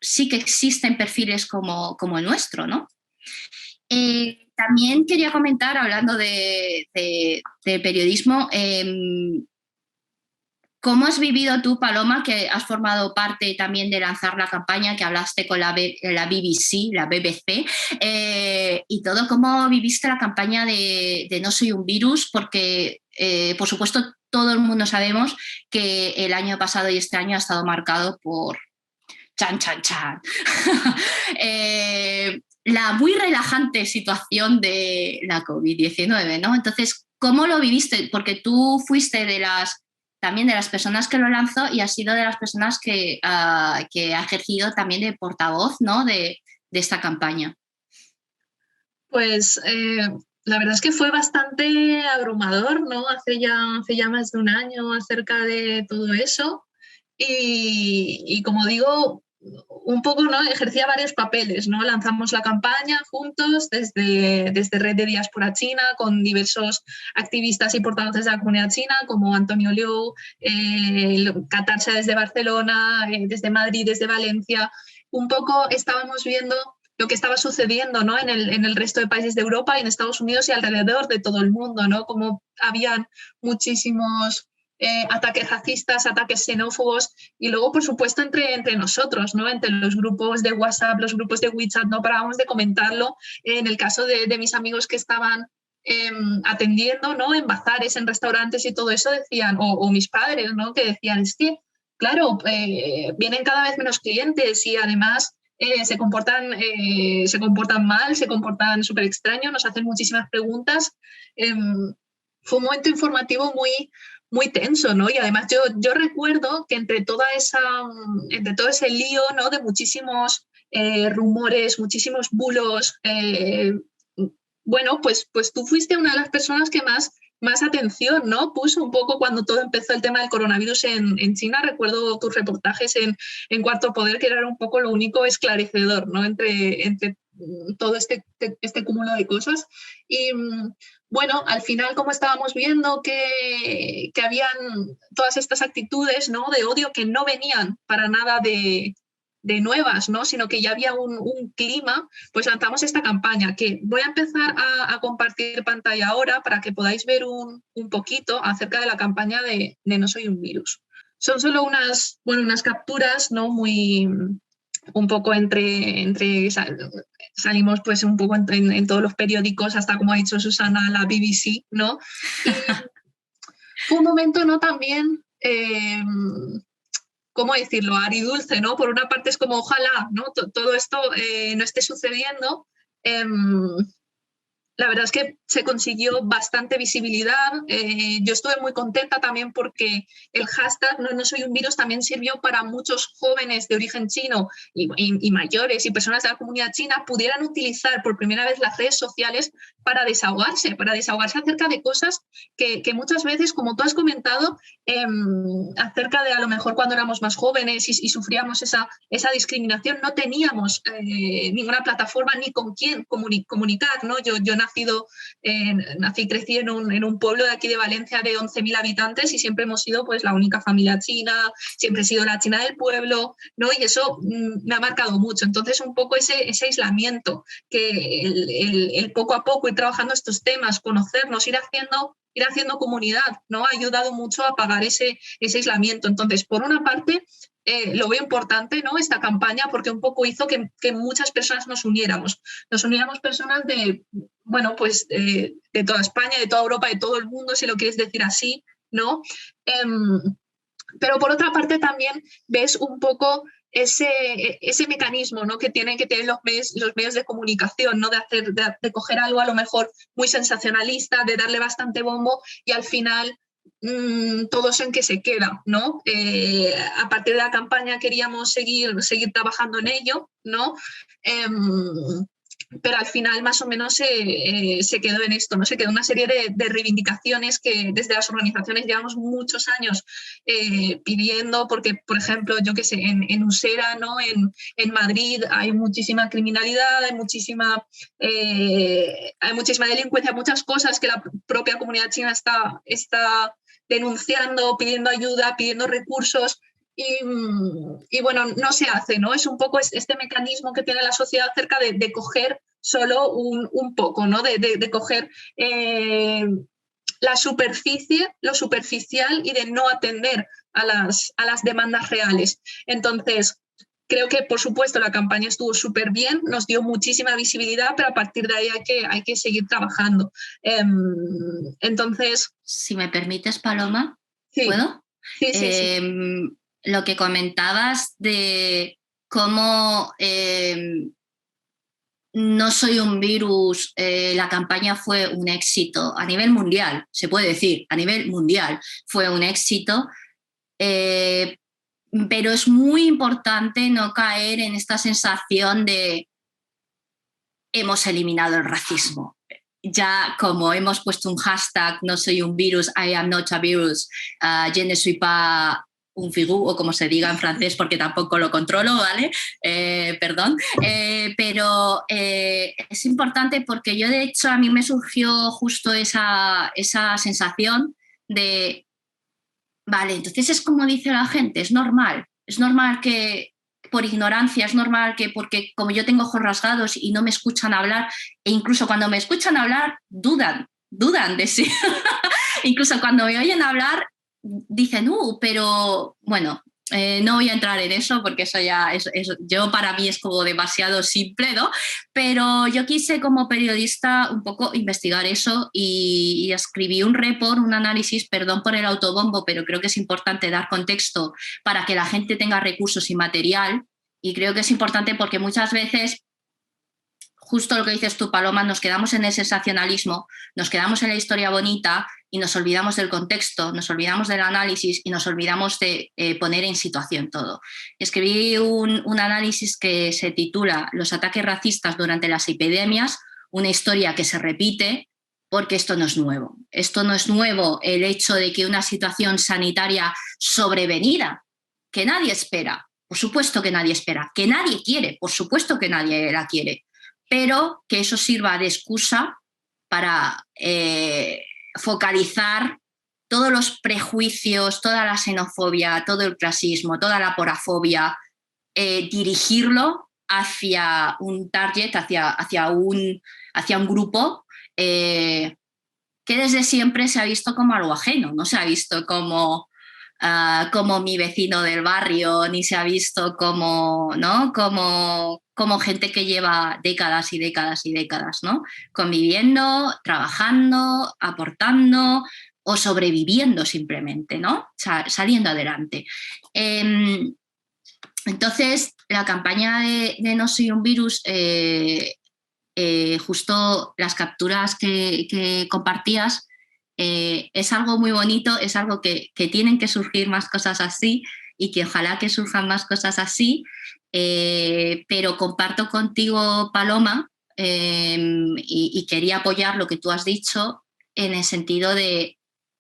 sí que existen perfiles como el nuestro, ¿no? También quería comentar, hablando de periodismo, ¿cómo has vivido tú, Paloma, que has formado parte también de lanzar la campaña, que hablaste con la BBC, y todo? ¿Cómo viviste la campaña de No soy un virus? Porque, por supuesto, todo el mundo sabemos que el año pasado y este año ha estado marcado por chan, chan, chan. La muy relajante situación de la COVID-19, ¿no? Entonces, ¿cómo lo viviste? Porque tú fuiste también de las personas que lo lanzó, y has sido de las personas que ha ejercido también de portavoz, ¿no? de esta campaña. Pues la verdad es que fue bastante abrumador, ¿no? Hace ya más de un año acerca de todo eso, y como digo, un poco, ¿no? Ejercía varios papeles, ¿no? Lanzamos la campaña juntos desde Red de Diáspora China, con diversos activistas y portavoces de la comunidad china, como Antonio Liu, Catarsa desde Barcelona, desde Madrid, desde Valencia. Un poco estábamos viendo lo que estaba sucediendo, ¿no? en el resto de países de Europa y en Estados Unidos y alrededor de todo el mundo, ¿no? Como habían muchísimos ataques racistas, ataques xenófobos, y luego, por supuesto, entre nosotros, ¿no? Entre los grupos de WhatsApp, los grupos de WeChat, no parábamos de comentarlo. En el caso de mis amigos que estaban atendiendo, ¿no? En bazares, en restaurantes y todo eso, decían, o mis padres, ¿no? Que decían, es que, claro, vienen cada vez menos clientes y además se comportan mal, se comportan súper extraño, nos hacen muchísimas preguntas. Fue un momento informativo muy tenso, ¿no? Y además yo recuerdo que entre todo ese lío, ¿no? De muchísimos rumores, muchísimos bulos, bueno, pues tú fuiste una de las personas que más atención, ¿no? Puso un poco cuando todo empezó el tema del coronavirus en China. Recuerdo tus reportajes en Cuarto Poder, que era un poco lo único esclarecedor, ¿no? Entre todo este cúmulo de cosas. Y bueno, al final, como estábamos viendo que habían todas estas actitudes, ¿no? De odio que no venían para nada de nuevas, ¿no? Sino que ya había un clima, pues lanzamos esta campaña, que voy a empezar a compartir pantalla ahora para que podáis ver un poquito acerca de la campaña de No soy un virus. son solo unas capturas, ¿no? Muy un poco salimos pues un poco en todos los periódicos, hasta como ha dicho Susana, la BBC, ¿no? Y fue un momento, ¿no? También, ¿cómo decirlo? Agridulce, ¿no? Por una parte es como ojalá, ¿no? Todo esto no esté sucediendo. La verdad es que se consiguió bastante visibilidad. Yo estuve muy contenta también porque el hashtag No soy un virus también sirvió para muchos jóvenes de origen chino y mayores y personas de la comunidad china pudieran utilizar por primera vez las redes sociales para desahogarse acerca de cosas que muchas veces, como tú has comentado, acerca de a lo mejor cuando éramos más jóvenes y sufríamos esa discriminación, no teníamos ninguna plataforma ni con quién comunicar, ¿no? Yo nací y crecí en un pueblo de aquí de Valencia de 11.000 habitantes y siempre hemos sido pues la única familia china, siempre he sido la china del pueblo, ¿no? Y eso me ha marcado mucho. Entonces un poco ese aislamiento, que el poco a poco ir trabajando estos temas, conocernos, ir haciendo comunidad, ¿no? Ha ayudado mucho a apagar ese aislamiento. Entonces, por una parte, lo veo importante, ¿no? Esta campaña, porque un poco hizo que muchas personas nos uniéramos personas de, bueno, pues de toda España, de toda Europa, de todo el mundo, si lo quieres decir así, ¿no? Pero por otra parte también ves un poco ese mecanismo, ¿no? que tienen los medios de comunicación, ¿no? de coger algo a lo mejor muy sensacionalista, de darle bastante bombo y al final todo eso en que se queda, ¿no? A partir de la campaña queríamos seguir trabajando en ello, ¿no? Pero al final más o menos se quedó en esto, ¿no? Se quedó una serie de reivindicaciones que desde las organizaciones llevamos muchos años pidiendo, porque, por ejemplo, yo qué sé, en Usera, ¿no? En Madrid hay muchísima criminalidad, hay muchísima delincuencia, muchas cosas que la propia comunidad china está denunciando, pidiendo ayuda, pidiendo recursos. Y bueno, no se hace, ¿no? Es un poco este mecanismo que tiene la sociedad acerca de coger solo un poco, ¿no? De coger la superficie, lo superficial y de no atender a las demandas reales. Entonces, creo que, por supuesto, la campaña estuvo súper bien, nos dio muchísima visibilidad, pero a partir de ahí hay que seguir trabajando. Entonces... Si me permites, Paloma, sí. ¿puedo? Sí. Lo que comentabas de cómo No soy un virus, la campaña fue un éxito a nivel mundial, se puede decir, a nivel mundial fue un éxito, pero es muy importante no caer en esta sensación de hemos eliminado el racismo. Ya como hemos puesto un hashtag, no soy un virus, I am not a virus, je ne suis pas un figú, o como se diga en francés, porque tampoco lo controlo, ¿vale? Perdón. Pero es importante porque yo, de hecho, a mí me surgió justo esa sensación de, vale, entonces es como dice la gente, es normal que por ignorancia, es normal que porque como yo tengo ojos rasgados y no me escuchan hablar, e incluso cuando me escuchan hablar, dudan de sí. Incluso cuando me oyen hablar, dicen, pero bueno, no voy a entrar en eso porque eso ya yo para mí es como demasiado simple, ¿no? Pero yo quise como periodista un poco investigar eso y escribí un report, un análisis, perdón por el autobombo, pero creo que es importante dar contexto para que la gente tenga recursos y material, y creo que es importante porque muchas veces, justo lo que dices tú, Paloma, nos quedamos en el sensacionalismo, nos quedamos en la historia bonita y nos olvidamos del contexto, nos olvidamos del análisis y nos olvidamos de poner en situación todo. Escribí un análisis que se titula Los ataques racistas durante las epidemias, una historia que se repite, porque esto no es nuevo. Esto no es nuevo, el hecho de que una situación sanitaria sobrevenida, que nadie espera, por supuesto que nadie espera, que nadie quiere, por supuesto que nadie la quiere, pero que eso sirva de excusa para focalizar todos los prejuicios, toda la xenofobia, todo el clasismo, toda la porafobia, dirigirlo hacia un target, hacia un grupo que desde siempre se ha visto como algo ajeno, no se ha visto como como mi vecino del barrio, ni se ha visto como, ¿no? como gente que lleva décadas y décadas y décadas, ¿no? Conviviendo, trabajando, aportando o sobreviviendo simplemente, ¿no? Saliendo adelante. Entonces, la campaña de No soy un virus, justo las capturas que compartías, es algo muy bonito, es algo que tienen que surgir más cosas así y que ojalá que surjan más cosas así, pero comparto contigo, Paloma, y quería apoyar lo que tú has dicho en el sentido de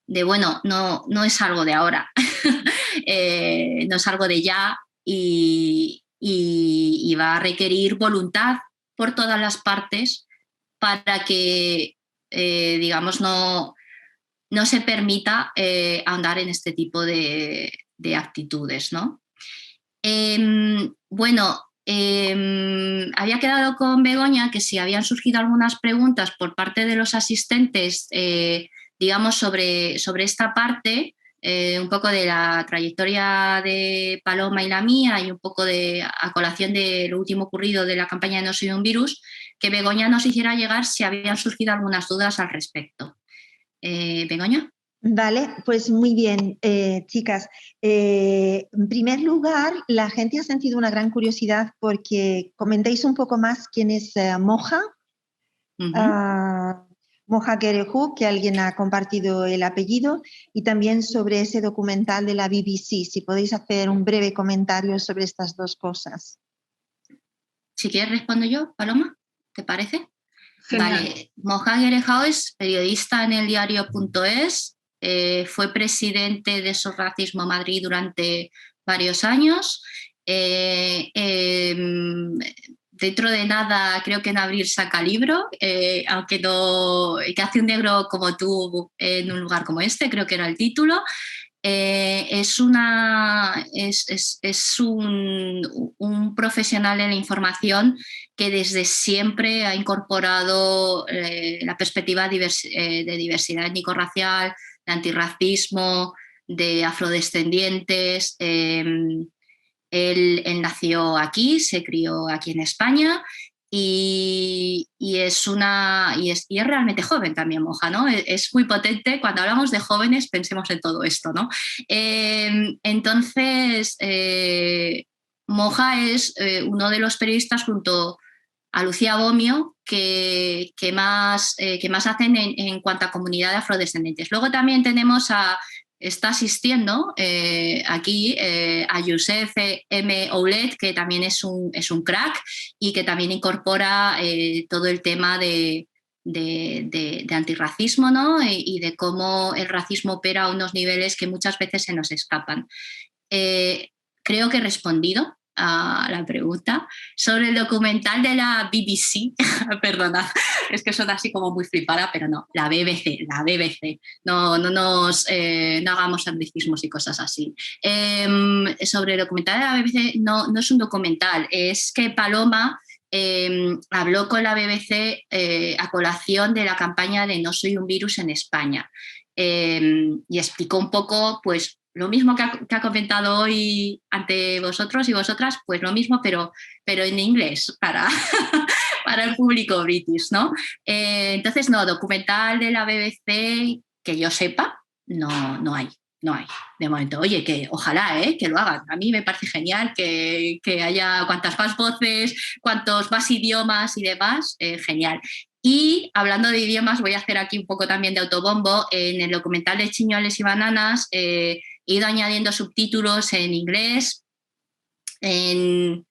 bueno, no es algo de ahora, no es algo de ya y va a requerir voluntad por todas las partes para que, digamos, no se permita ahondar en este tipo de actitudes, ¿no? Bueno, había quedado con Begoña que si habían surgido algunas preguntas por parte de los asistentes, digamos, sobre esta parte, un poco de la trayectoria de Paloma y la mía y un poco a colación de lo último ocurrido de la campaña de No soy un virus, que Begoña nos hiciera llegar si habían surgido algunas dudas al respecto. Begoña. Vale, pues muy bien, chicas. En primer lugar, la gente ha sentido una gran curiosidad porque comentéis un poco más quién es Moja. Moja Gerehu, que alguien ha compartido el apellido, y también sobre ese documental de la BBC, si podéis hacer un breve comentario sobre estas dos cosas. Si quieres respondo yo, Paloma, ¿te parece? Genial. Vale, Moja Gerehu es periodista en el diario.es, fue presidente de SOS Racismo Madrid durante varios años. Dentro de nada, creo que en abril saca libro, aunque no, que hace un negro como tú en un lugar como este, creo que era el título. Es un profesional en la información que desde siempre ha incorporado la perspectiva de diversidad étnico-racial, de antirracismo, de afrodescendientes. Él nació aquí, se crió aquí en España y es realmente joven también, Moja, ¿no? Es muy potente. Cuando hablamos de jóvenes, pensemos en todo esto, ¿no? Entonces, Moja es uno de los periodistas junto a Lucía Bomio que más hacen en cuanto a comunidad de afrodescendientes. Luego también está asistiendo aquí a Youssef M. Oulet, que también es un crack y que también incorpora todo el tema de antirracismo, ¿no? Y de cómo el racismo opera a unos niveles que muchas veces se nos escapan. Creo que he respondido a la pregunta sobre el documental de la BBC. Perdona, es que suena así como muy flipada, pero no, la BBC. No hagamos anglicismos y cosas así. Sobre el documental de la BBC, no es un documental, es que Paloma habló con la BBC a colación de la campaña de No soy un virus en España, y explicó un poco, pues, lo mismo que ha comentado hoy ante vosotros y vosotras, pues lo mismo, pero en inglés para el público british, ¿no? Entonces, no, documental de la BBC que yo sepa, no hay de momento. Oye, que ojalá que lo hagan. A mí me parece genial que haya cuantas más voces, cuantos más idiomas y demás, genial. Y hablando de idiomas, voy a hacer aquí un poco también de autobombo. En el documental de Chiñoles y Bananas he ido añadiendo subtítulos en inglés, en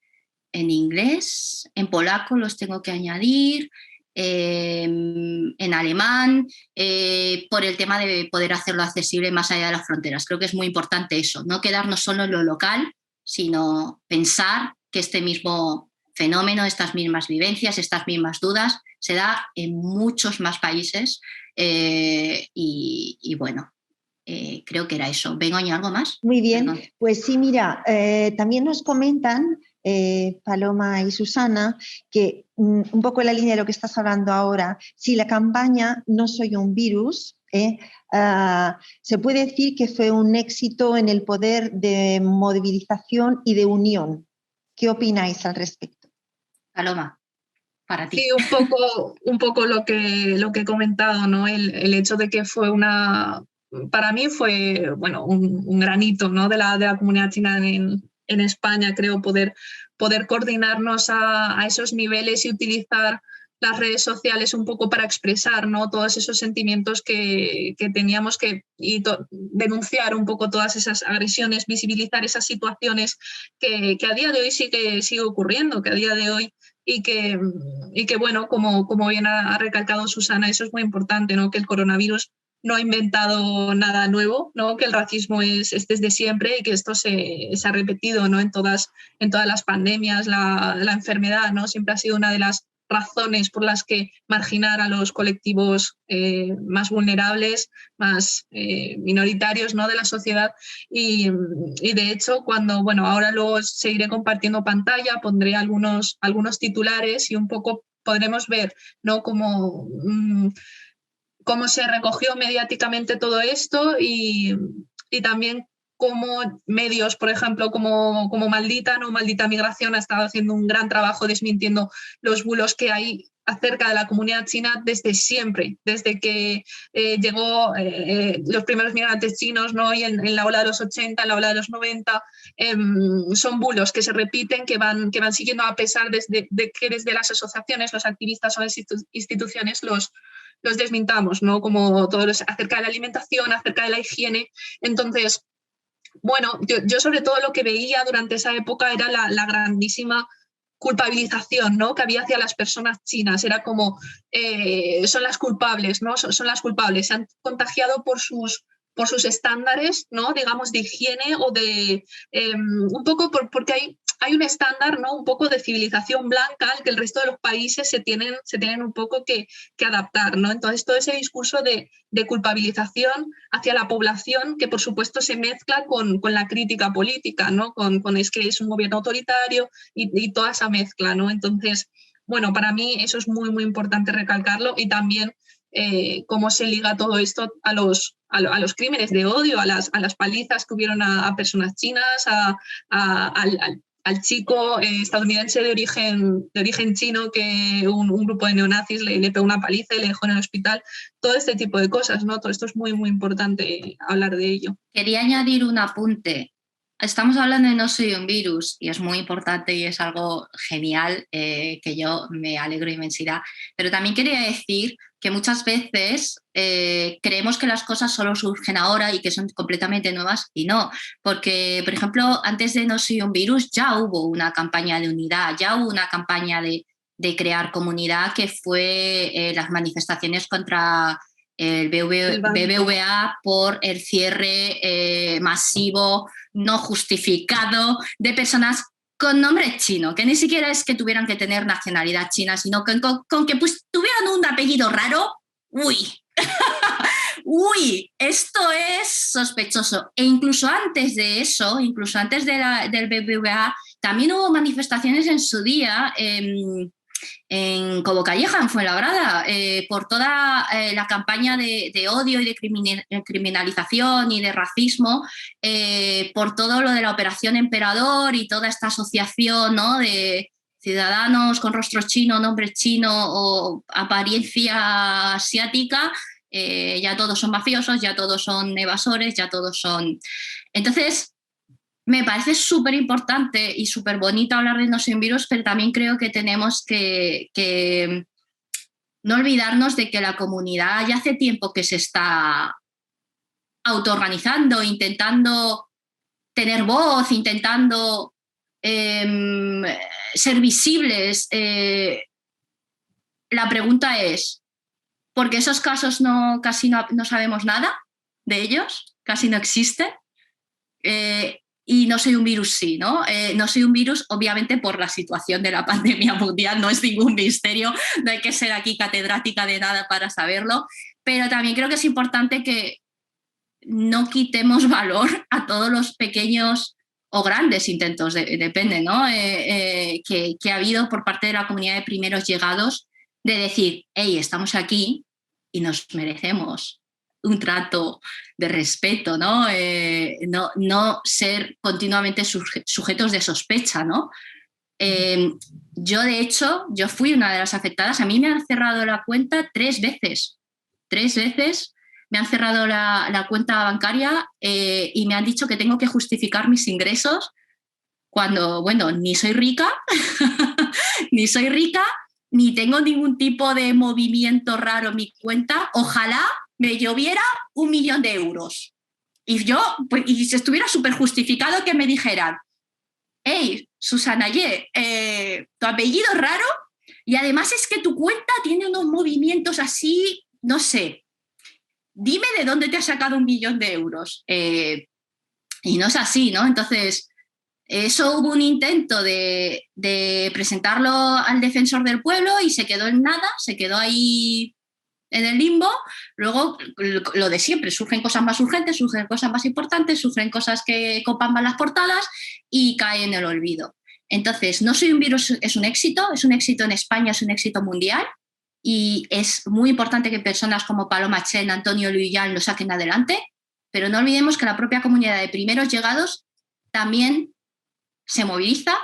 polaco los tengo que añadir, en alemán, por el tema de poder hacerlo accesible más allá de las fronteras. Creo que es muy importante eso, no quedarnos solo en lo local, sino pensar que este mismo fenómeno, estas mismas vivencias, estas mismas dudas, se da en muchos más países y bueno, creo que era eso. Begoña, ¿algo más? Muy bien, Perdón. Pues sí, mira, también nos comentan Paloma y Susana, que un poco en la línea de lo que estás hablando ahora, si la campaña No soy un virus Se puede decir que fue un éxito en el poder de movilización y de unión. ¿Qué opináis al respecto? Paloma, para ti. Sí, un poco lo que he comentado, ¿no? El hecho de que fue para mí fue, bueno, un granito, ¿no? de la comunidad china en España, creo, poder coordinarnos a esos niveles y utilizar las redes sociales un poco para expresar, ¿no? Todos esos sentimientos que teníamos denunciar un poco todas esas agresiones, visibilizar esas situaciones que a día de hoy sigue ocurriendo, que a día de hoy y que bueno, como bien ha recalcado Susana, eso es muy importante, ¿no? Que el coronavirus no ha inventado nada nuevo, ¿no? Que el racismo es desde siempre y que esto se ha repetido, ¿no? en todas las pandemias, la enfermedad, ¿no? Siempre ha sido una de las razones por las que marginar a los colectivos más vulnerables, más minoritarios, ¿no? de la sociedad. Y de hecho, bueno, ahora luego seguiré compartiendo pantalla, pondré algunos titulares y un poco podremos ver, ¿no? cómo se recogió mediáticamente todo esto y también cómo medios, por ejemplo, como Maldita, ¿no? Maldita Migración ha estado haciendo un gran trabajo desmintiendo los bulos que hay acerca de la comunidad china desde siempre, desde que llegó los primeros migrantes chinos, ¿no? y en la ola de los 80, en la ola de los 90, son bulos que se repiten, que van siguiendo a pesar de que desde las asociaciones, los activistas o las instituciones los desmintamos, ¿no? Como todos acerca de la alimentación, acerca de la higiene. Entonces, bueno, yo sobre todo lo que veía durante esa época era la grandísima culpabilización, ¿no? que había hacia las personas chinas. Era como, son las culpables, ¿no? son las culpables. Se han contagiado por sus estándares, ¿no? digamos, de higiene o de un poco porque hay un estándar, ¿no? un poco de civilización blanca al que el resto de los países se tienen un poco que adaptar, ¿no? Entonces todo ese discurso de culpabilización hacia la población, que por supuesto se mezcla con la crítica política, ¿no? con es que es un gobierno autoritario y toda esa mezcla, ¿no? Entonces, bueno, para mí eso es muy, muy importante recalcarlo, y también cómo se liga todo esto a los crímenes de odio, a las palizas que hubieron a personas chinas, al chico estadounidense de origen chino que un grupo de neonazis le pegó una paliza y le dejó en el hospital. Todo este tipo de cosas, ¿no? Todo esto es muy, muy importante hablar de ello. Quería añadir un apunte. Estamos hablando de No soy un virus y es muy importante y es algo genial que yo me alegro inmensidad, pero también quería decir que muchas veces creemos que las cosas solo surgen ahora y que son completamente nuevas, y no, porque por ejemplo antes de No soy un virus ya hubo una campaña de unidad, ya hubo una campaña de crear comunidad, que fue las manifestaciones contra el BBVA por el cierre masivo, no justificado, de personas con nombre chino, que ni siquiera es que tuvieran que tener nacionalidad china, sino que con que pues, tuvieran un apellido raro. ¡Uy! ¡Uy! Esto es sospechoso. E incluso antes de eso, incluso antes del BBVA, también hubo manifestaciones en su día en Cobo Calleja, en Fuenlabrada, por toda la campaña de odio y de criminalización y de racismo, por todo lo de la Operación Emperador y toda esta asociación, ¿no? de ciudadanos con rostro chino, nombre chino o apariencia asiática. Ya todos son mafiosos, ya todos son evasores, ya todos son... Entonces, me parece súper importante y súper bonito hablar de No soy un virus, pero también creo que tenemos que no olvidarnos de que la comunidad ya hace tiempo que se está autoorganizando, intentando tener voz, intentando ser visibles. La pregunta es, ¿por qué esos casos casi no sabemos nada de ellos? Casi no existen. Y No soy un virus, sí, ¿no? No soy un virus, obviamente, por la situación de la pandemia mundial, no es ningún misterio, no hay que ser aquí catedrática de nada para saberlo, pero también creo que es importante que no quitemos valor a todos los pequeños o grandes intentos, depende, ¿no? Que ha habido por parte de la comunidad de primeros llegados de decir, hey, estamos aquí y nos merecemos un trato de respeto, ¿no? No ser continuamente sujetos de sospecha, ¿no? Yo, de hecho, yo fui una de las afectadas. A mí me han cerrado la cuenta 3 veces. 3 veces me han cerrado la cuenta bancaria y me han dicho que tengo que justificar mis ingresos cuando, bueno, ni soy rica, ni tengo ningún tipo de movimiento raro en mi cuenta. Ojalá me lloviera 1 millón de euros. Y yo, pues, y si estuviera súper justificado que me dijeran, hey, Susana Ye, tu apellido es raro y además es que tu cuenta tiene unos movimientos así, no sé, dime de dónde te has sacado 1 millón de euros. Y no es así, ¿no? Entonces, eso hubo un intento de presentarlo al defensor del pueblo y se quedó en nada, se quedó ahí en el limbo. Luego, lo de siempre, surgen cosas más urgentes, surgen cosas más importantes, surgen cosas que copan más las portadas y cae en el olvido. Entonces, No soy un virus es un éxito en España, es un éxito mundial y es muy importante que personas como Paloma Chen, Antonio Luyán lo saquen adelante, pero no olvidemos que la propia comunidad de primeros llegados también se moviliza,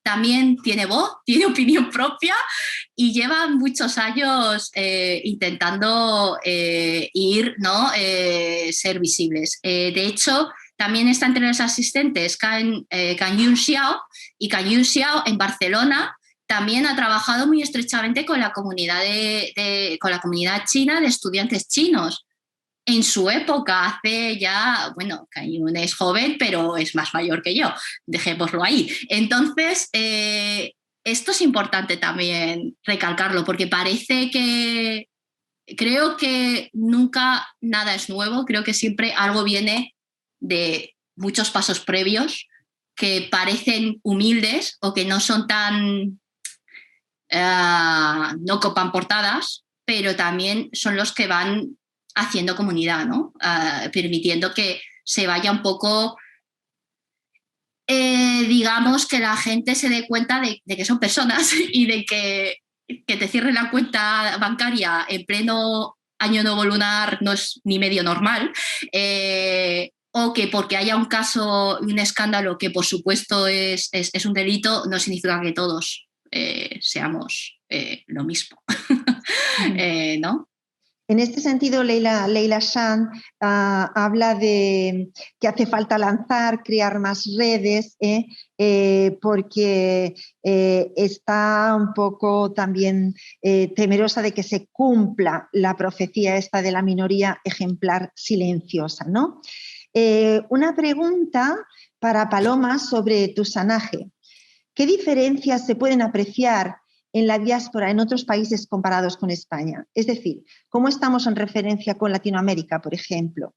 también tiene voz, tiene opinión propia y lleva muchos años intentando ser visibles. De hecho, también está entre los asistentes Can Yun Xiao, y Can Yun Xiao en Barcelona también ha trabajado muy estrechamente con la comunidad con la comunidad china de estudiantes chinos. En su época, hace ya, bueno, Can Yun es joven, pero es más mayor que yo, dejémoslo ahí. Entonces, esto es importante también recalcarlo, porque parece que, creo que nunca nada es nuevo, creo que siempre algo viene de muchos pasos previos que parecen humildes o que no son tan, no copan portadas, pero también son los que van haciendo comunidad, ¿no? Permitiendo que se vaya un poco, digamos, que la gente se dé cuenta de que son personas y de que te cierren la cuenta bancaria en pleno año nuevo lunar no es ni medio normal, o que porque haya un caso, un escándalo que por supuesto es un delito, no significa que todos seamos lo mismo, ¿no? En este sentido, Leila Shan habla de que hace falta lanzar, crear más redes, porque está un poco también temerosa de que se cumpla la profecía esta de la minoría ejemplar silenciosa, ¿no? Una pregunta para Paloma sobre Tusanaje. ¿Qué diferencias se pueden apreciar en la diáspora en otros países comparados con España? Es decir, ¿cómo estamos en referencia con Latinoamérica, por ejemplo?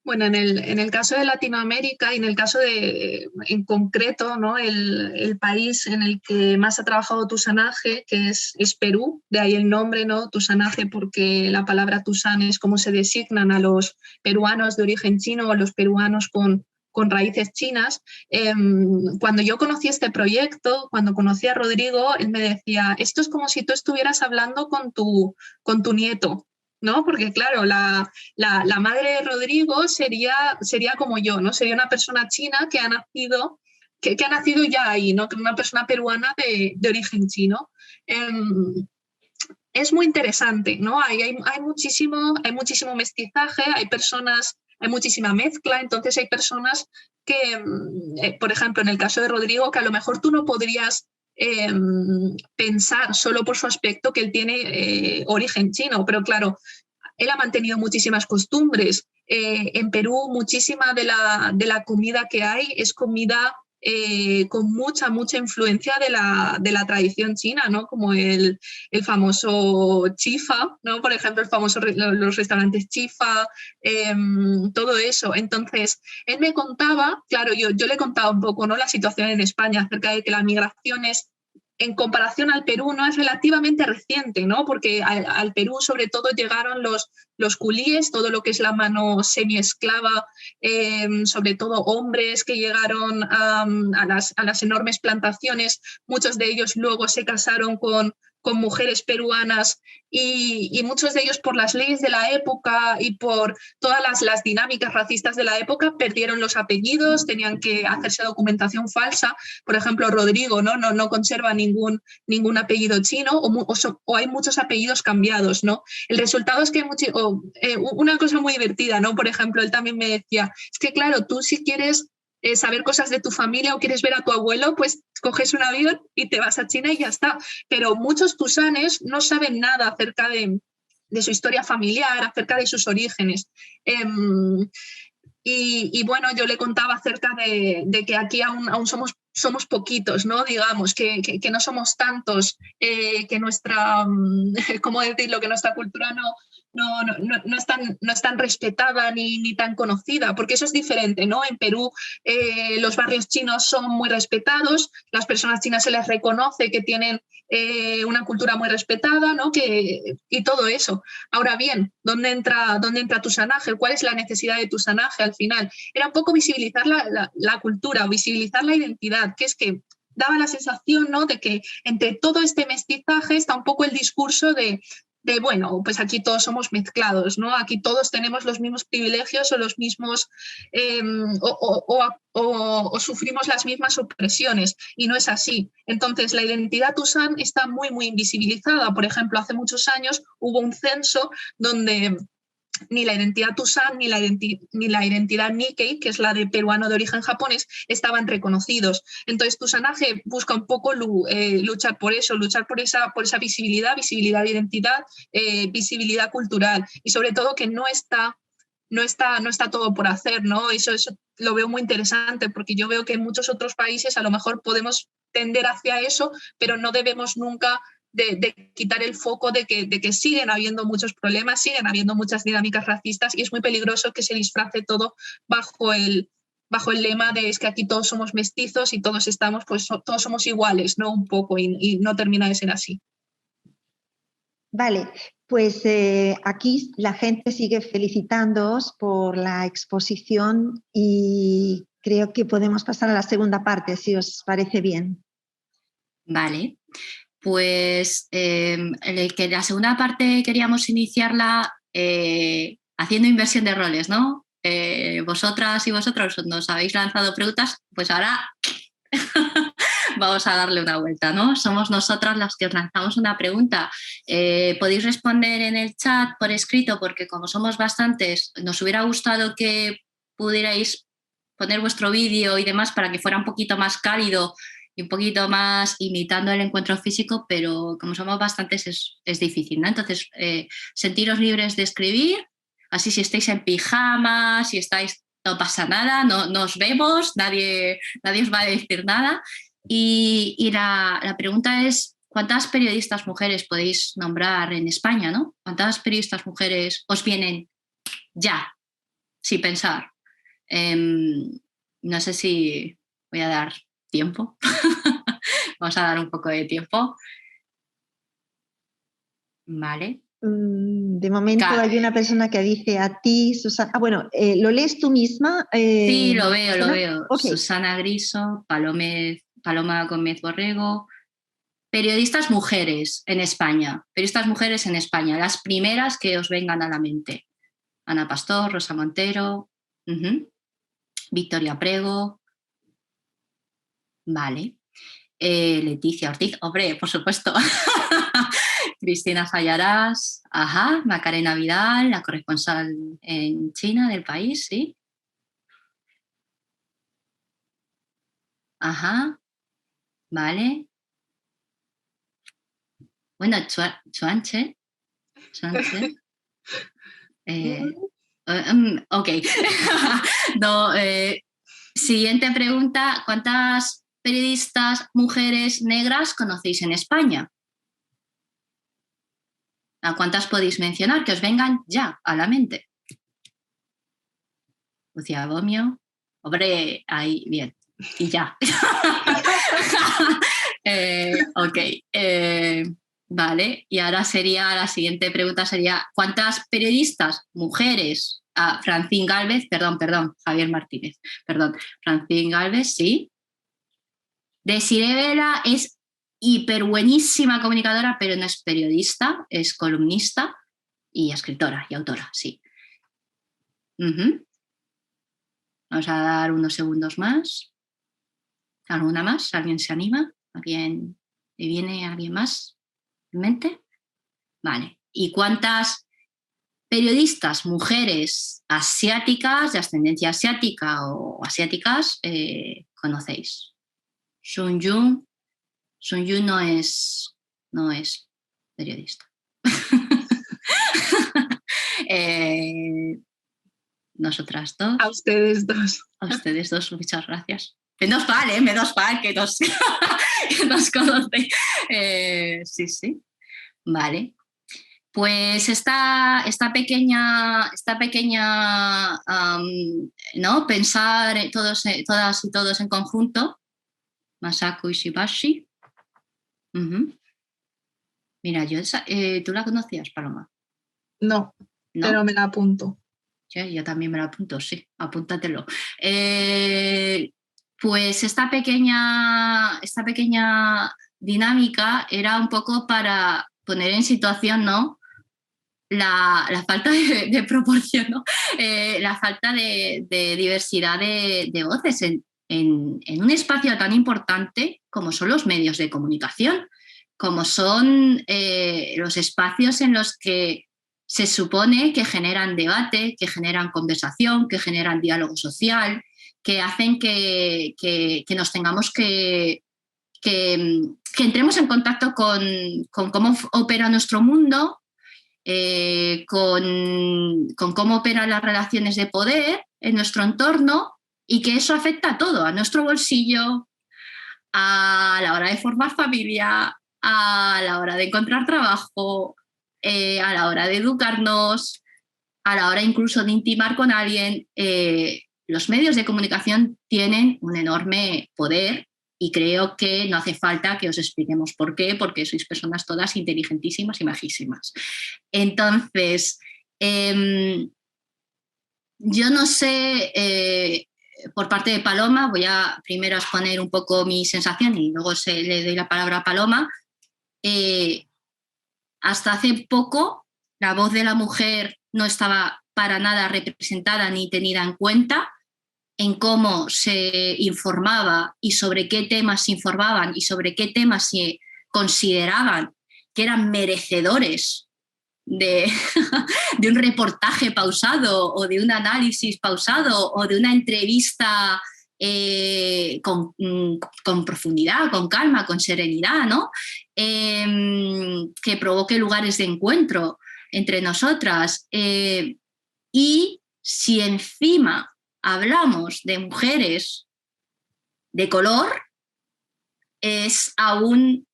Bueno, en el caso de Latinoamérica y en el caso en concreto, ¿no? el país en el que más ha trabajado Tusanaje, que es Perú, de ahí el nombre, ¿no? Tusanaje, porque la palabra Tusan es como se designan a los peruanos de origen chino o los peruanos con raíces chinas. Cuando yo conocí este proyecto, cuando conocí a Rodrigo, él me decía, esto es como si tú estuvieras hablando con tu nieto, ¿no? Porque claro, la madre de Rodrigo sería como yo, ¿no? Sería una persona china que ha nacido ya ahí, ¿no? Una persona peruana de origen chino. Es muy interesante, ¿no? Hay muchísimo mestizaje, hay muchísima mezcla, entonces hay personas que, por ejemplo, en el caso de Rodrigo, que a lo mejor tú no podrías pensar solo por su aspecto que él tiene origen chino, pero claro, él ha mantenido muchísimas costumbres. En Perú, muchísima de la comida que hay es comida con mucha influencia de la tradición china, ¿no? Como el famoso chifa, ¿no? Por ejemplo, los restaurantes chifa, todo eso. Entonces, él me contaba, claro, yo le contaba un poco, ¿no? La situación en España acerca de que la migración es, en comparación al Perú, no es relativamente reciente, ¿no? Porque al Perú sobre todo llegaron los culíes, todo lo que es la mano semiesclava, sobre todo hombres que llegaron a las enormes plantaciones, muchos de ellos luego se casaron con mujeres peruanas y muchos de ellos por las leyes de la época y por todas las dinámicas racistas de la época perdieron los apellidos, tenían que hacerse documentación falsa. Por ejemplo, Rodrigo no conserva ningún apellido chino o hay muchos apellidos cambiados, ¿no? El resultado es que una cosa muy divertida, ¿no? Por ejemplo, él también me decía, es que claro, tú si quieres saber cosas de tu familia o quieres ver a tu abuelo, pues coges un avión y te vas a China y ya está. Pero muchos tusanes no saben nada acerca de su historia familiar, acerca de sus orígenes. Y bueno, yo le contaba acerca de que aquí aún somos poquitos, ¿no? Digamos, que no somos tantos, que nuestra, ¿cómo decirlo? Que nuestra cultura no es tan respetada ni tan conocida, porque eso es diferente, ¿no? En Perú los barrios chinos son muy respetados, las personas chinas se les reconoce que tienen una cultura muy respetada, ¿no? Y todo eso. Ahora bien, ¿dónde entra Tusanaje? ¿Cuál es la necesidad de Tusanaje al final? Era un poco visibilizar la cultura, visibilizar la identidad, que es que daba la sensación, ¿no?, de que entre todo este mestizaje está un poco el discurso de bueno, pues aquí todos somos mezclados, ¿no? Aquí todos tenemos los mismos privilegios o los mismos o sufrimos las mismas opresiones, y no es así. Entonces, la identidad tusán está muy, muy invisibilizada. Por ejemplo, hace muchos años hubo un censo donde ni la identidad tusán ni la identidad Nikkei, que es la de peruano de origen japonés, estaban reconocidos. Entonces, Tusanaje busca un poco luchar por eso, luchar por esa visibilidad de identidad, visibilidad cultural, y sobre todo que no está todo por hacer, ¿no? Eso lo veo muy interesante, porque yo veo que en muchos otros países a lo mejor podemos tender hacia eso, pero no debemos nunca de quitar el foco de que siguen habiendo muchos problemas, siguen habiendo muchas dinámicas racistas, y es muy peligroso que se disfrace todo bajo el lema de es que aquí todos somos mestizos y todos todos somos iguales, ¿no? Un poco, y no termina de ser así. Vale, pues aquí la gente sigue felicitándoos por la exposición y creo que podemos pasar a la segunda parte, si os parece bien. Vale. Pues que la segunda parte queríamos iniciarla haciendo inversión de roles, ¿no? Vosotras y vosotros nos habéis lanzado preguntas, pues ahora vamos a darle una vuelta, ¿no? Somos nosotras las que os lanzamos una pregunta. Podéis responder en el chat por escrito, porque como somos bastantes, nos hubiera gustado que pudierais poner vuestro vídeo y demás para que fuera un poquito más cálido y un poquito más imitando el encuentro físico, pero como somos bastantes es difícil, ¿no? Entonces, sentiros libres de escribir, así si estáis en pijama, si estáis, no pasa nada, no os vemos, nadie os va a decir nada. Y la pregunta es, ¿cuántas periodistas mujeres podéis nombrar en España, ¿no? ¿Cuántas periodistas mujeres os vienen ya, sin pensar? No sé si voy a dar tiempo. Vamos a dar un poco de tiempo. Vale. De momento hay una persona que dice a ti, Susana. Ah, bueno, ¿lo lees tú misma? Sí, lo veo, ¿Susana? lo veo. Okay. Susana Griso, Paloma Gómez Borrego. Periodistas mujeres en España. Periodistas mujeres en España. Las primeras que os vengan a la mente. Ana Pastor, Rosa Montero, Victoria Prego. Vale. Leticia Ortiz, hombre, por supuesto. Cristina Fallarás, ajá, Macarena Vidal, la corresponsal en China del país, sí. Ajá, vale. Bueno, Chuanche. Ok. No, siguiente pregunta, ¿cuántas periodistas mujeres negras conocéis en España? ¿A cuántas podéis mencionar que os vengan ya a la mente? Lucía Bomio, hombre, ahí, bien, y ya. Ok, vale, y ahora la siguiente pregunta sería, ¿cuántas periodistas mujeres? Francine Gálvez, perdón, Javier Martínez, perdón, Francine Gálvez, sí. Desiree Vela es hiper buenísima comunicadora, pero no es periodista, es columnista y escritora y autora, sí. Vamos a dar unos segundos más. ¿Alguna más? ¿Alguien se anima? ¿Alguien le viene alguien más en mente? Vale. ¿Y cuántas periodistas, mujeres asiáticas, de ascendencia asiática o asiáticas, conocéis? Sun Yun no es periodista. Nosotras dos. A ustedes dos. A ustedes dos, muchas gracias. Menos mal que nos, que nos conocéis. Sí. Vale. Pues esta pequeña ¿no? Pensar todas y todos en conjunto. Masako Ishibashi. Mira, ¿tú la conocías, Paloma? No, pero me la apunto. Yo también me la apunto, sí, apúntatelo. Pues esta pequeña dinámica era un poco para poner en situación, ¿no? La falta de proporción, ¿no? La falta de diversidad de voces en un espacio tan importante como son los medios de comunicación, como son los espacios en los que se supone que generan debate, que generan conversación, que generan diálogo social, que hacen que nos tengamos que entremos en contacto con cómo opera nuestro mundo, con cómo operan las relaciones de poder en nuestro entorno y que eso afecta a todo, a nuestro bolsillo, a la hora de formar familia, a la hora de encontrar trabajo, a la hora de educarnos, a la hora incluso de intimar con alguien. Los medios de comunicación tienen un enorme poder y creo que no hace falta que os expliquemos por qué, porque sois personas todas inteligentísimas y majísimas. Entonces, yo no sé, por parte de Paloma, voy a primero exponer un poco mi sensación y luego le doy la palabra a Paloma. Hasta hace poco la voz de la mujer no estaba para nada representada ni tenida en cuenta en cómo se informaba y sobre qué temas se informaban y sobre qué temas se consideraban que eran merecedores de un reportaje pausado o de un análisis pausado o de una entrevista con profundidad, con calma, con serenidad, ¿no? Que provoque lugares de encuentro entre nosotras. Y si encima hablamos de mujeres de color, es aún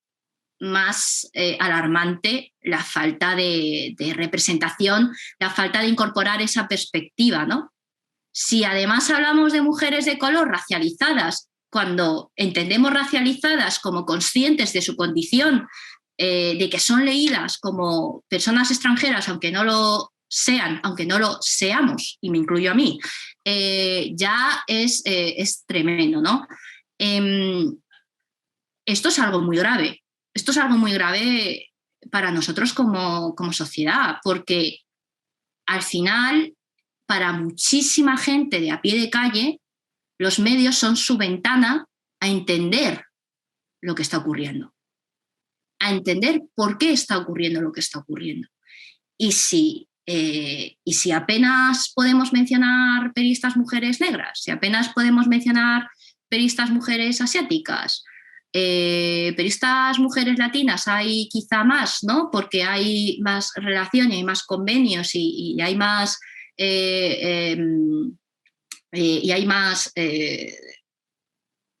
más alarmante la falta de representación, la falta de incorporar esa perspectiva, ¿no? Si además hablamos de mujeres de color racializadas, cuando entendemos racializadas como conscientes de su condición, de que son leídas como personas extranjeras, aunque no lo sean, aunque no lo seamos, y me incluyo a mí, ya es tremendo, ¿no? Esto es algo muy grave. Esto es algo muy grave para nosotros como sociedad, porque al final, para muchísima gente de a pie de calle, los medios son su ventana a entender lo que está ocurriendo, a entender por qué está ocurriendo lo que está ocurriendo. Y si apenas podemos mencionar periodistas mujeres negras, si apenas podemos mencionar periodistas mujeres asiáticas, periodistas mujeres latinas hay quizá más, ¿no? Porque hay más relación y hay más convenios y hay más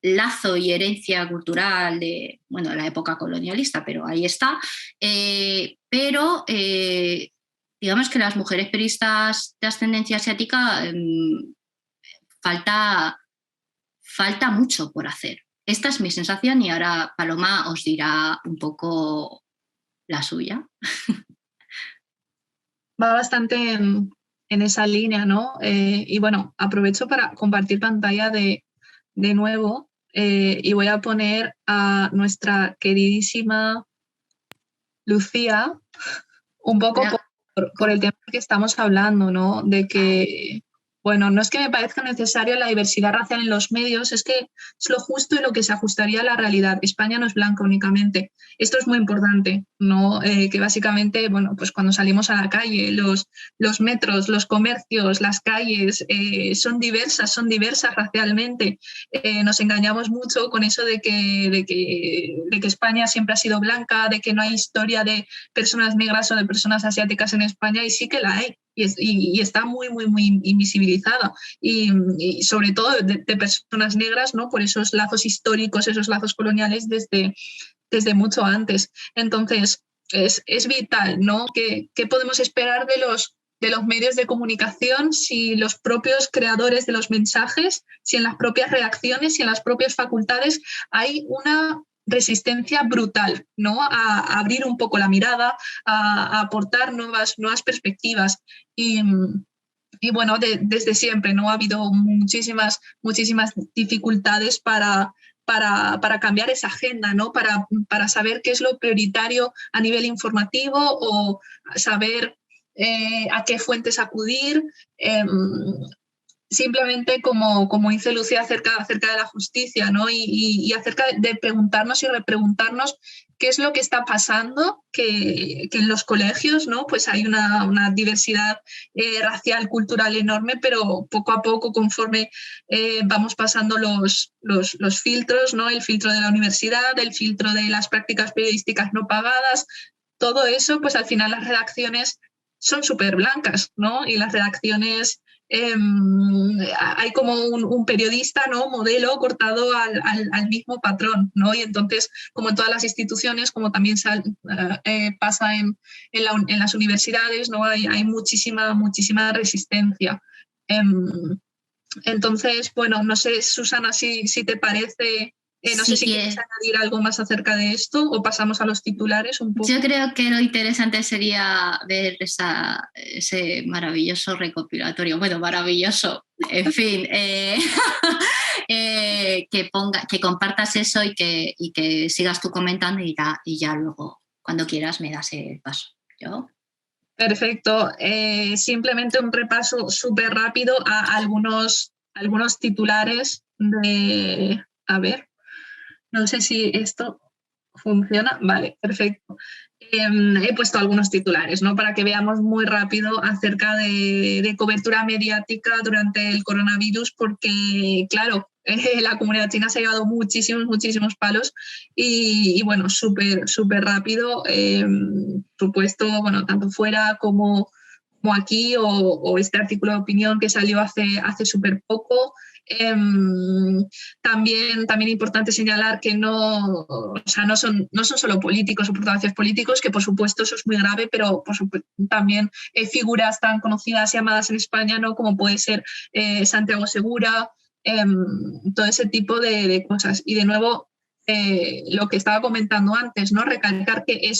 lazo y herencia cultural de la época colonialista, pero ahí está. Pero digamos que las mujeres periodistas de ascendencia asiática falta mucho por hacer. Esta es mi sensación y ahora Paloma os dirá un poco la suya. Va bastante en esa línea, ¿no? Y bueno, aprovecho para compartir pantalla de nuevo y voy a poner a nuestra queridísima Lucía un poco por el tema que estamos hablando, ¿no? De que, bueno, no es que me parezca necesaria la diversidad racial en los medios, es que es lo justo y lo que se ajustaría a la realidad. España no es blanca únicamente. Esto es muy importante, ¿no? Que básicamente, bueno, pues cuando salimos a la calle, los metros, los comercios, las calles son diversas racialmente. Nos engañamos mucho con eso de que España siempre ha sido blanca, de que no hay historia de personas negras o de personas asiáticas en España, y sí que la hay. Y está muy, muy, muy invisibilizada. Y sobre todo de personas negras, ¿no? Por esos lazos históricos, esos lazos coloniales desde mucho antes. Entonces, es vital, ¿no? ¿Qué podemos esperar de los medios de comunicación si los propios creadores de los mensajes, si en las propias reacciones, si en las propias facultades hay una resistencia brutal, ¿no? A abrir un poco la mirada, a aportar nuevas perspectivas. Y bueno, desde siempre, ¿no? Ha habido muchísimas dificultades para cambiar esa agenda, ¿no? Para saber qué es lo prioritario a nivel informativo, o saber a qué fuentes acudir. Simplemente, como dice Lucía, acerca de la justicia, ¿no? Y acerca de preguntarnos y repreguntarnos qué es lo que está pasando, que en los colegios, ¿no? Pues hay una diversidad racial, cultural enorme, pero poco a poco, conforme vamos pasando los filtros, ¿no? El filtro de la universidad, el filtro de las prácticas periodísticas no pagadas, todo eso, pues al final las redacciones son súper blancas, ¿no? Y las redacciones... hay como un periodista, ¿no? Modelo cortado al mismo patrón, ¿no? Y entonces, como en todas las instituciones, como también pasa en las universidades, ¿no? Hay muchísima resistencia. Entonces, bueno, no sé, Susana, si te parece... no sé si quieres añadir algo más acerca de esto, o pasamos a los titulares un poco. Yo creo que lo interesante sería ver ese maravilloso recopilatorio. Bueno, maravilloso, en fin, que compartas eso y que sigas tú comentando, y ya luego, cuando quieras, me das el paso. ¿Yo? Perfecto. Simplemente un repaso súper rápido a algunos titulares de... A ver, no sé si esto funciona. Vale, perfecto. He puesto algunos titulares, ¿no? Para que veamos muy rápido acerca de cobertura mediática durante el coronavirus, porque, claro, la comunidad china se ha llevado muchísimos palos, y bueno, súper rápido, supuesto, bueno, tanto fuera como aquí, o este artículo de opinión que salió hace súper poco. También importante señalar que no son solo políticos o portavoces políticos, que por supuesto eso es muy grave, pero por supuesto también figuras tan conocidas y amadas en España, ¿no? Como puede ser Santiago Segura, todo ese tipo de cosas. Y de nuevo, lo que estaba comentando antes, ¿no? Recalcar que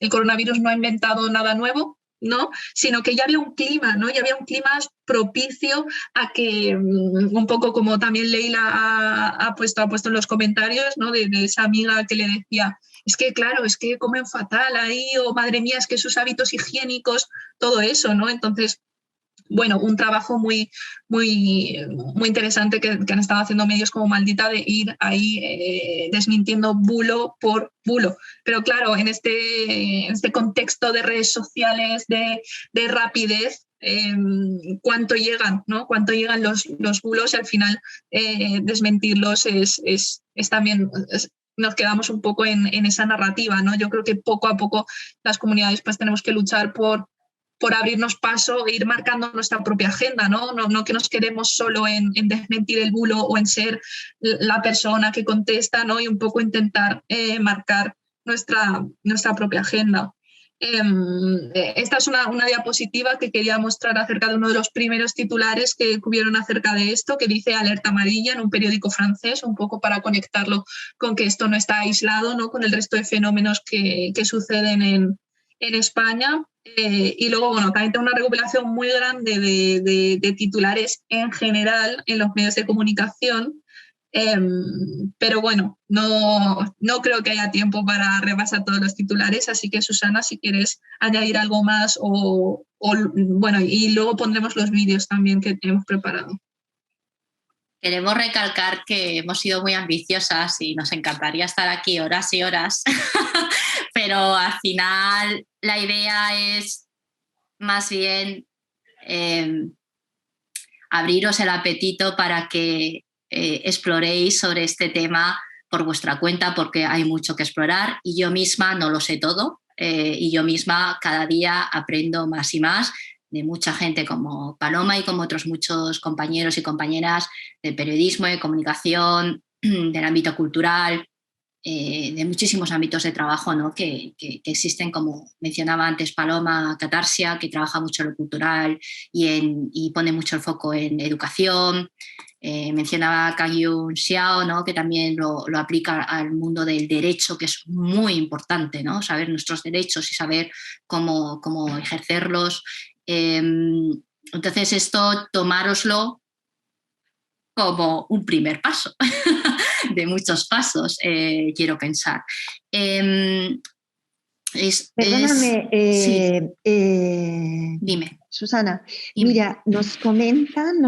el coronavirus no ha inventado nada nuevo, ¿no? Sino que ya había un clima, ¿no? Ya había un clima propicio a que, un poco como también Leila ha puesto en los comentarios, ¿no? De esa amiga que le decía, es que claro, es que comen fatal ahí, o madre mía, es que sus hábitos higiénicos, todo eso, ¿no? Entonces, bueno, un trabajo muy interesante que han estado haciendo medios como Maldita, de ir ahí desmintiendo bulo por bulo. Pero claro, en este contexto de redes sociales, de rapidez, cuánto llegan, ¿no? Cuánto llegan los bulos, y al final desmentirlos es también... nos quedamos un poco en esa narrativa, ¿no? Yo creo que poco a poco las comunidades pues tenemos que luchar por abrirnos paso e ir marcando nuestra propia agenda, ¿no? No que nos quedemos solo en desmentir el bulo o en ser la persona que contesta, ¿no? Y un poco intentar marcar nuestra propia agenda. Esta es una diapositiva que quería mostrar acerca de uno de los primeros titulares que hubieron acerca de esto, que dice alerta amarilla en un periódico francés, un poco para conectarlo con que esto no está aislado, ¿no? Con el resto de fenómenos que suceden en España. Y luego, bueno, también tengo una recopilación muy grande de titulares en general en los medios de comunicación, Pero bueno, no creo que haya tiempo para repasar todos los titulares, así que Susana, si quieres añadir algo más bueno, y luego pondremos los vídeos también que hemos preparado. Queremos recalcar que hemos sido muy ambiciosas y nos encantaría estar aquí horas y horas, pero al final la idea es más bien abriros el apetito para que exploréis sobre este tema por vuestra cuenta, porque hay mucho que explorar y yo misma no lo sé todo y yo misma cada día aprendo más y más de mucha gente como Paloma y como otros muchos compañeros y compañeras de periodismo, de comunicación, del ámbito cultural, de muchísimos ámbitos de trabajo, ¿no? que existen, como mencionaba antes Paloma, Catarsia, que trabaja mucho en lo cultural y pone mucho el foco en educación. Mencionaba Kang-Yoon Xiao, ¿no? que también lo aplica al mundo del derecho, que es muy importante, ¿no? Saber nuestros derechos y saber cómo ejercerlos. Entonces esto tomároslo como un primer paso de muchos pasos, quiero pensar. Perdóname, sí. Dime. Susana, Dime. Mira, nos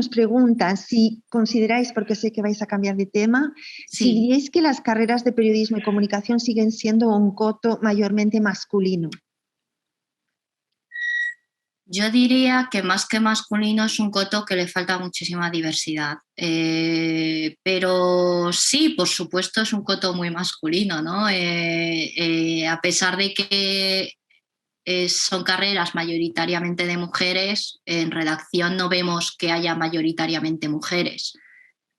preguntan si consideráis, porque sé que vais a cambiar de tema, Sí. si diríais que las carreras de periodismo y comunicación siguen siendo un coto mayormente masculino. Yo diría que más que masculino es un coto que le falta muchísima diversidad. Pero sí, por supuesto, es un coto muy masculino, ¿no? A pesar de que son carreras mayoritariamente de mujeres, en redacción no vemos que haya mayoritariamente mujeres.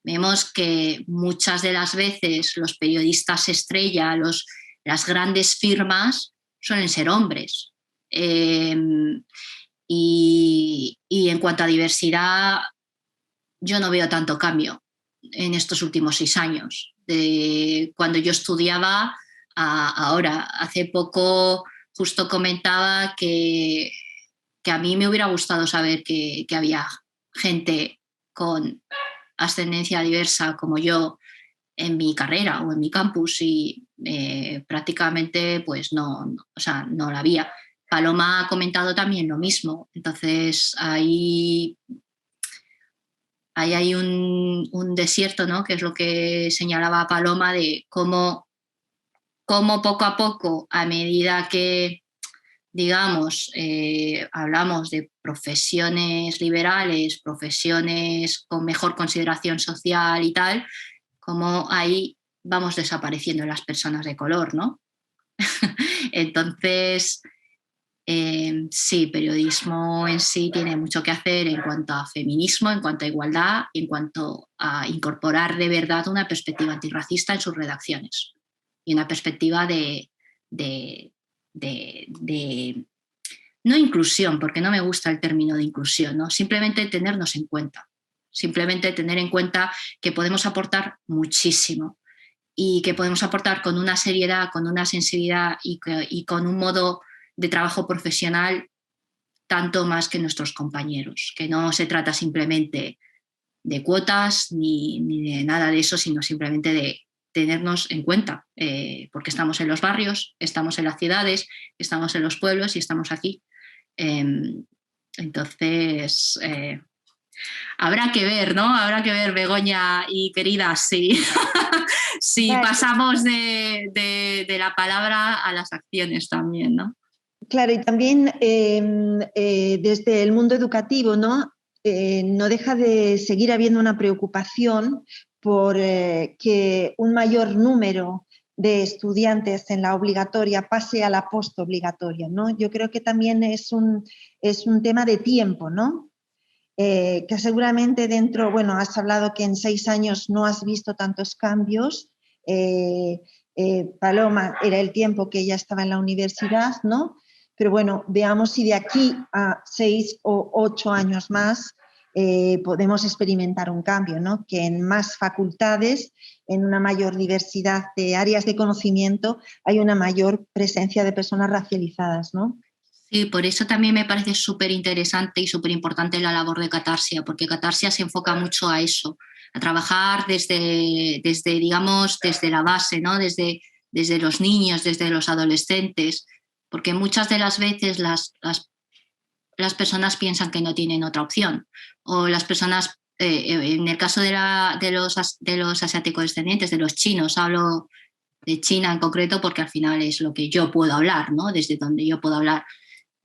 Vemos que muchas de las veces los periodistas estrella, las grandes firmas, suelen ser hombres. Y en cuanto a diversidad, yo no veo tanto cambio en estos últimos 6 años. De cuando yo estudiaba a ahora. Hace poco justo comentaba que a mí me hubiera gustado saber que había gente con ascendencia diversa como yo en mi carrera o en mi campus y prácticamente pues no la había. Paloma ha comentado también lo mismo. Entonces ahí hay un desierto, ¿no? Que es lo que señalaba Paloma, de cómo poco a poco, a medida que, digamos, hablamos de profesiones liberales, profesiones con mejor consideración social y tal, cómo ahí vamos desapareciendo las personas de color, ¿no? Entonces, sí, periodismo en sí tiene mucho que hacer en cuanto a feminismo, en cuanto a igualdad y en cuanto a incorporar de verdad una perspectiva antirracista en sus redacciones y una perspectiva de no inclusión, porque no me gusta el término de inclusión, ¿no? Simplemente tenernos en cuenta, simplemente tener en cuenta que podemos aportar muchísimo y que podemos aportar con una seriedad, con una sensibilidad y con un modo de trabajo profesional tanto más que nuestros compañeros, que no se trata simplemente de cuotas ni de nada de eso, sino simplemente de tenernos en cuenta, porque estamos en los barrios, estamos en las ciudades, estamos en los pueblos y estamos aquí. Entonces, habrá que ver, ¿no? Habrá que ver, Begoña y querida, sí. Si claro, pasamos de la palabra a las acciones también, ¿no? Claro, y también desde el mundo educativo, ¿no? No deja de seguir habiendo una preocupación por que un mayor número de estudiantes en la obligatoria pase a la postobligatoria, ¿no? Yo creo que también es un tema de tiempo, ¿no? Que seguramente dentro, bueno, has hablado que en 6 años no has visto tantos cambios. Paloma, era el tiempo que ella estaba en la universidad, ¿no? Pero bueno, veamos si de aquí a 6 o 8 años más podemos experimentar un cambio, ¿no? Que en más facultades, en una mayor diversidad de áreas de conocimiento, hay una mayor presencia de personas racializadas, ¿no? Sí, por eso también me parece súper interesante y súper importante la labor de Catarsia, porque Catarsia se enfoca mucho a eso, a trabajar digamos, desde la base, ¿no? Desde los niños, desde los adolescentes, porque muchas de las veces las personas piensan que no tienen otra opción, o las personas, en el caso de los asiáticos descendientes, de los chinos, hablo de China en concreto porque al final es lo que yo puedo hablar, ¿no? Desde donde yo puedo hablar.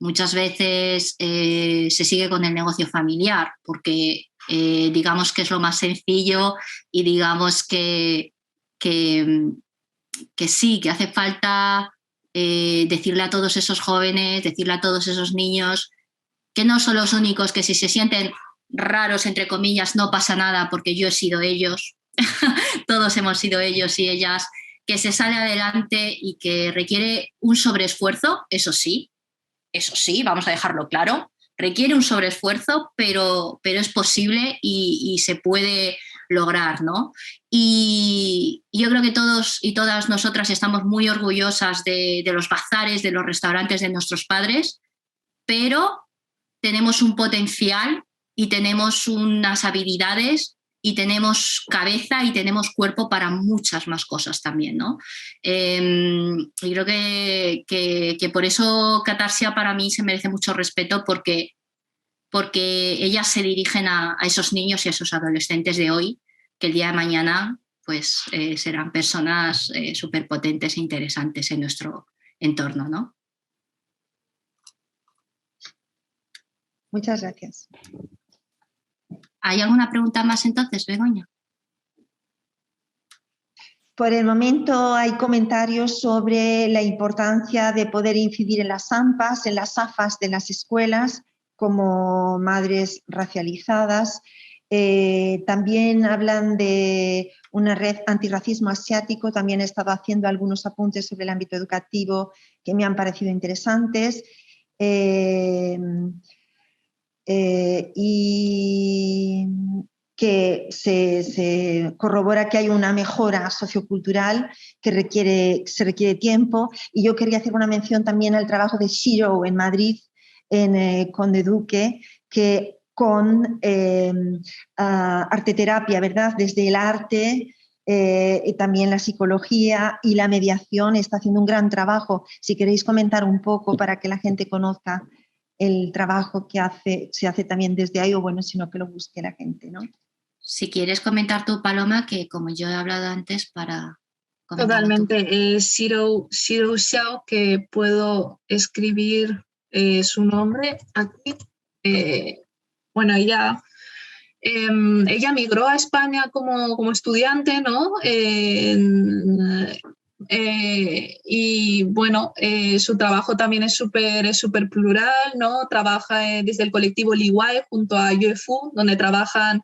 Muchas veces se sigue con el negocio familiar porque digamos que es lo más sencillo y digamos que sí, que hace falta decirle a todos esos jóvenes, decirle a todos esos niños que no son los únicos, que si se sienten raros, entre comillas, no pasa nada porque yo he sido ellos, todos hemos sido ellos y ellas, que se sale adelante y que requiere un sobreesfuerzo, eso sí, vamos a dejarlo claro, requiere un sobreesfuerzo, pero es posible y se puede lograr, ¿no? Y yo creo que todos y todas nosotras estamos muy orgullosas de los bazares, de los restaurantes de nuestros padres, pero tenemos un potencial y tenemos unas habilidades y tenemos cabeza y tenemos cuerpo para muchas más cosas también, ¿no? Y creo que por eso Catarsia para mí se merece mucho respeto porque ellas se dirigen a esos niños y a esos adolescentes de hoy que el día de mañana pues, serán personas súper potentes e interesantes en nuestro entorno, ¿no? Muchas gracias. ¿Hay alguna pregunta más entonces, Begoña? Por el momento hay comentarios sobre la importancia de poder incidir en las AMPAs, en las AFAs de las escuelas, como madres racializadas. También hablan de una red antirracismo asiático. También he estado haciendo algunos apuntes sobre el ámbito educativo que me han parecido interesantes. Y que se corrobora que hay una mejora sociocultural que se requiere tiempo. Y yo quería hacer una mención también al trabajo de Shiro en Madrid, en Conde Duque, que con arteterapia, ¿verdad? Desde el arte, y también la psicología y la mediación está haciendo un gran trabajo. Si queréis comentar un poco para que la gente conozca el trabajo que se hace también desde ahí, o bueno, sino que lo busque la gente, ¿no? Si quieres comentar tú, Paloma, que como yo he hablado antes para... Totalmente. Shiro Xiao, que puedo escribir su nombre aquí. Bueno, ella migró a España como estudiante, ¿no? Y bueno, su trabajo también es súper plural, ¿no? Trabaja desde el colectivo Liwai junto a UEFU, donde trabajan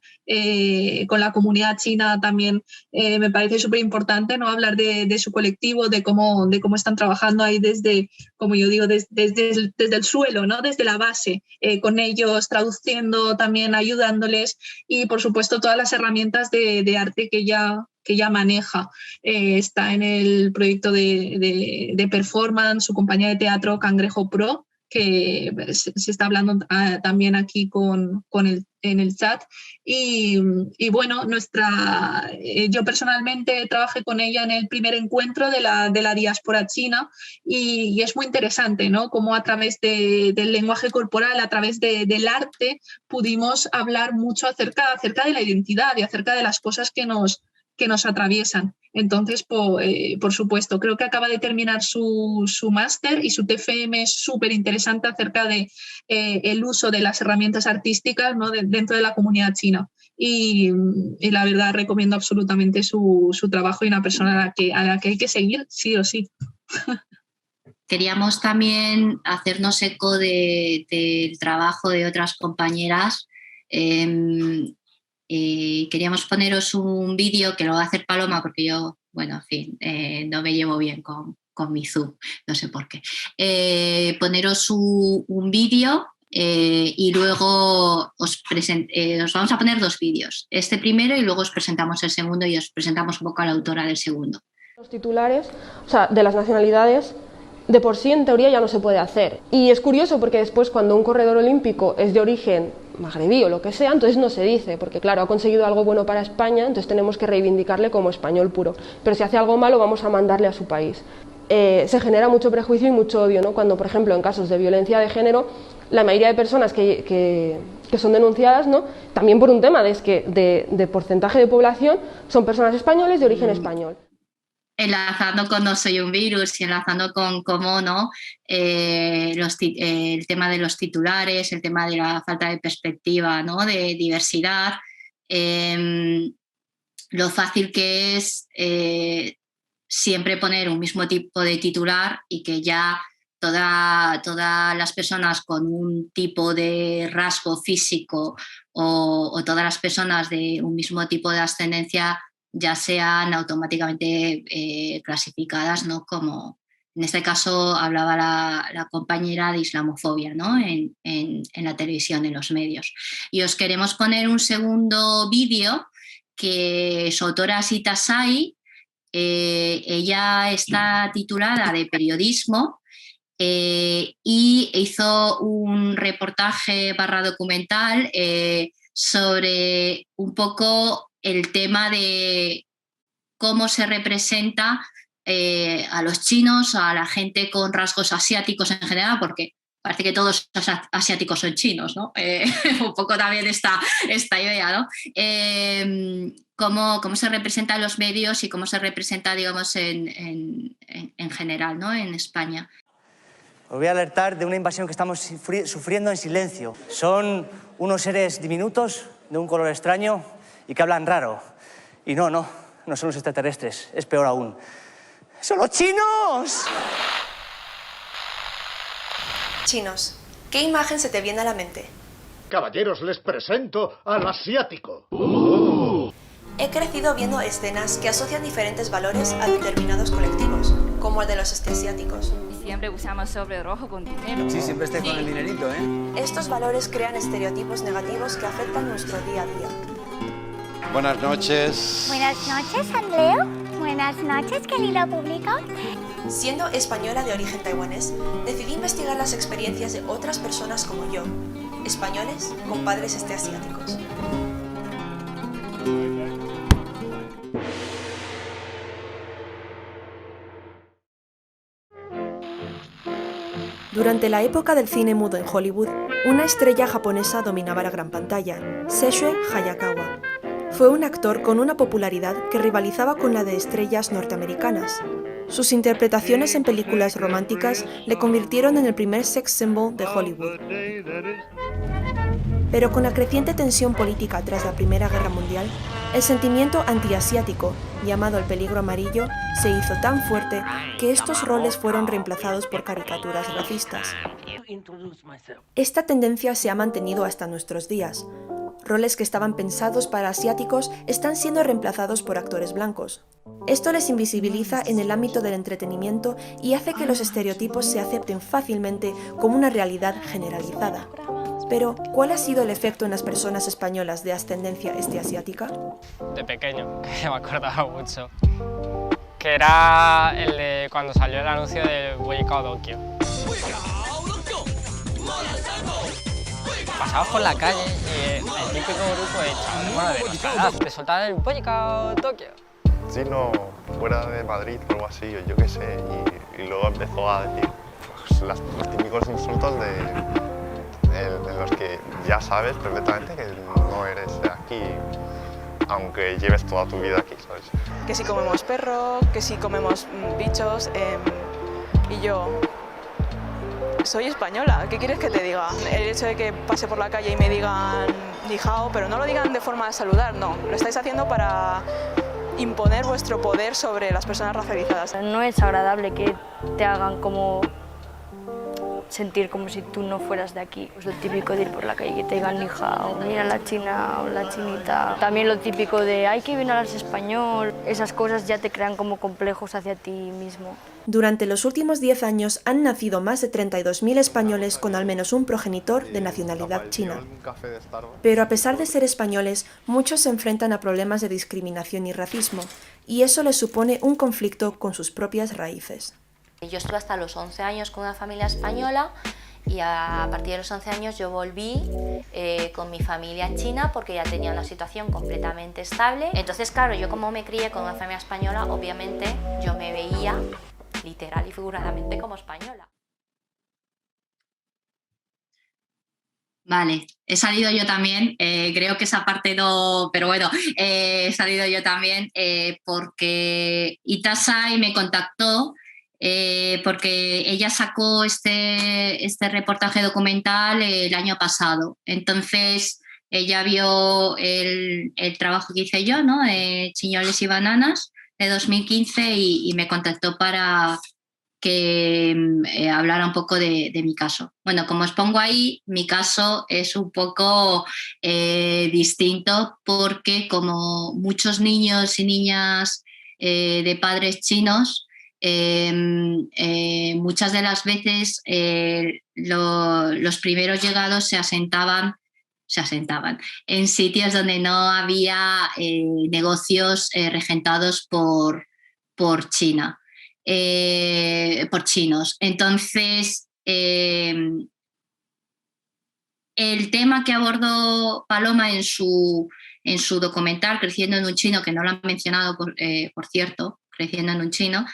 con la comunidad china también. Me parece súper importante, ¿no? Hablar de su colectivo, de cómo están trabajando ahí desde, como yo digo, desde el suelo, ¿no? Desde la base, con ellos, traduciendo también, ayudándoles y por supuesto todas las herramientas de arte que ya maneja. Está en el proyecto de performance, su compañía de teatro Cangrejo Pro, que se está hablando también aquí en el chat. Y bueno, yo personalmente trabajé con ella en el primer encuentro de la diáspora china y es muy interesante, ¿no? Cómo a través del lenguaje corporal, a través del arte, pudimos hablar mucho acerca de la identidad y acerca de las cosas que nos atraviesan. Entonces, por supuesto, creo que acaba de terminar su máster y su TFM es súper interesante acerca de el uso de las herramientas artísticas, ¿no? Dentro de la comunidad china. Y la verdad recomiendo absolutamente su trabajo y una persona a la que hay que seguir sí o sí. Queríamos también hacernos eco del trabajo de otras compañeras. Queríamos poneros un vídeo que lo va a hacer Paloma porque yo, bueno, en fin, no me llevo bien con mi Zoom, no sé por qué. Poneros un vídeo y luego os vamos a poner dos vídeos, este primero y luego os presentamos el segundo y os presentamos un poco a la autora del segundo. Los titulares, o sea, de las nacionalidades de por sí en teoría ya no se puede hacer. Y es curioso porque después cuando un corredor olímpico es de origen magrebí o lo que sea, entonces no se dice, porque claro, ha conseguido algo bueno para España, entonces tenemos que reivindicarle como español puro. Pero si hace algo malo vamos a mandarle a su país. Se genera mucho prejuicio y mucho odio, ¿no? Cuando, por ejemplo, en casos de violencia de género, la mayoría de personas que son denunciadas, ¿no? También por un tema de porcentaje de población, son personas españoles de origen español. Enlazando con No soy un virus y enlazando con cómo, ¿no? El tema de los titulares, el tema de la falta de perspectiva, ¿no? De diversidad, lo fácil que es siempre poner un mismo tipo de titular y que ya todas las personas con un tipo de rasgo físico o todas las personas de un mismo tipo de ascendencia ya sean automáticamente clasificadas, ¿no? Como en este caso hablaba la compañera de islamofobia, ¿no? en la televisión, en los medios. Y os queremos poner un segundo vídeo que su autora Sita Sai, ella está titulada de periodismo y hizo un reportaje / documental sobre un poco el tema de cómo se representa a los chinos, a la gente con rasgos asiáticos en general, porque parece que todos los asiáticos son chinos, ¿no? Un poco también esta idea, ¿no? Cómo se representa en los medios y cómo se representa, digamos, en general, ¿no? En España. Os voy a alertar de una invasión que estamos sufriendo en silencio. Son unos seres diminutos, de un color extraño y que hablan raro. Y no son los extraterrestres, es peor aún. ¡Son los chinos! Chinos. ¿Qué imagen se te viene a la mente? Caballeros, les presento al asiático. He crecido viendo escenas que asocian diferentes valores a determinados colectivos, como el de los asiáticos. Siempre usamos sobre rojo con dinero. Sí, siempre estés con el dinerito, ¿eh? Estos valores crean estereotipos negativos que afectan nuestro día a día. Buenas noches. Buenas noches, Andreu. Buenas noches, querido público. Siendo española de origen taiwanés, decidí investigar las experiencias de otras personas como yo, españoles con padres asiáticos. Durante la época del cine mudo en Hollywood, una estrella japonesa dominaba la gran pantalla, Sessue Hayakawa. Fue un actor con una popularidad que rivalizaba con la de estrellas norteamericanas. Sus interpretaciones en películas románticas le convirtieron en el primer sex symbol de Hollywood. Pero con la creciente tensión política tras la Primera Guerra Mundial, el sentimiento antiasiático, llamado el peligro amarillo, se hizo tan fuerte que estos roles fueron reemplazados por caricaturas racistas. Esta tendencia se ha mantenido hasta nuestros días. Roles que estaban pensados para asiáticos están siendo reemplazados por actores blancos. Esto les invisibiliza en el ámbito del entretenimiento y hace que los estereotipos se acepten fácilmente como una realidad generalizada. Pero, ¿cuál ha sido el efecto en las personas españolas de ascendencia asiática? De pequeño, que me acordaba mucho, que era el de cuando salió el anuncio de Boyicao Tokio. Pasabas por la calle y el típico grupo de chavales, bueno, de escaladas, te soltaban el Boyicao Tokio. Sí, no, fuera de Madrid o algo así, yo qué sé, y luego empezó a decir pues, los típicos insultos de los que ya sabes perfectamente que no eres de aquí, aunque lleves toda tu vida aquí, ¿sabes? Que si comemos perro, que si comemos bichos, y yo soy española, ¿qué quieres que te diga? El hecho de que pase por la calle y me digan ni hao, pero no lo digan de forma de saludar, no, lo estáis haciendo para imponer vuestro poder sobre las personas racializadas. No es agradable que te hagan como sentir como si tú no fueras de aquí. Pues lo típico de ir por la calle y que te digan ni hao, mira la china o la chinita. También lo típico de ay, que bien hablas español. Esas cosas ya te crean como complejos hacia ti mismo. Durante los últimos 10 años han nacido más de 32.000 españoles con al menos un progenitor de nacionalidad china. Pero a pesar de ser españoles, muchos se enfrentan a problemas de discriminación y racismo, y eso les supone un conflicto con sus propias raíces. Yo estuve hasta los 11 años con una familia española y a partir de los 11 años yo volví con mi familia en China porque ya tenía una situación completamente estable. Entonces, claro, yo como me crié con una familia española, obviamente yo me veía literal y figuradamente como española. Vale, he salido yo también, creo que esa parte no, pero bueno, he salido yo también porque Itasai me contactó porque ella sacó este reportaje documental el año pasado. Entonces ella vio el trabajo que hice yo, ¿no? Chiñoles y bananas de 2015 y me contactó para que hablara un poco de mi caso. Bueno, como os pongo ahí, mi caso es un poco distinto porque como muchos niños y niñas de padres chinos, muchas de las veces los primeros llegados se asentaban en sitios donde no había negocios regentados por China. Por chinos. Entonces, el tema que abordó Paloma en su documental Creciendo en un Chino, que no lo han mencionado, por cierto, Creciendo en un Chino,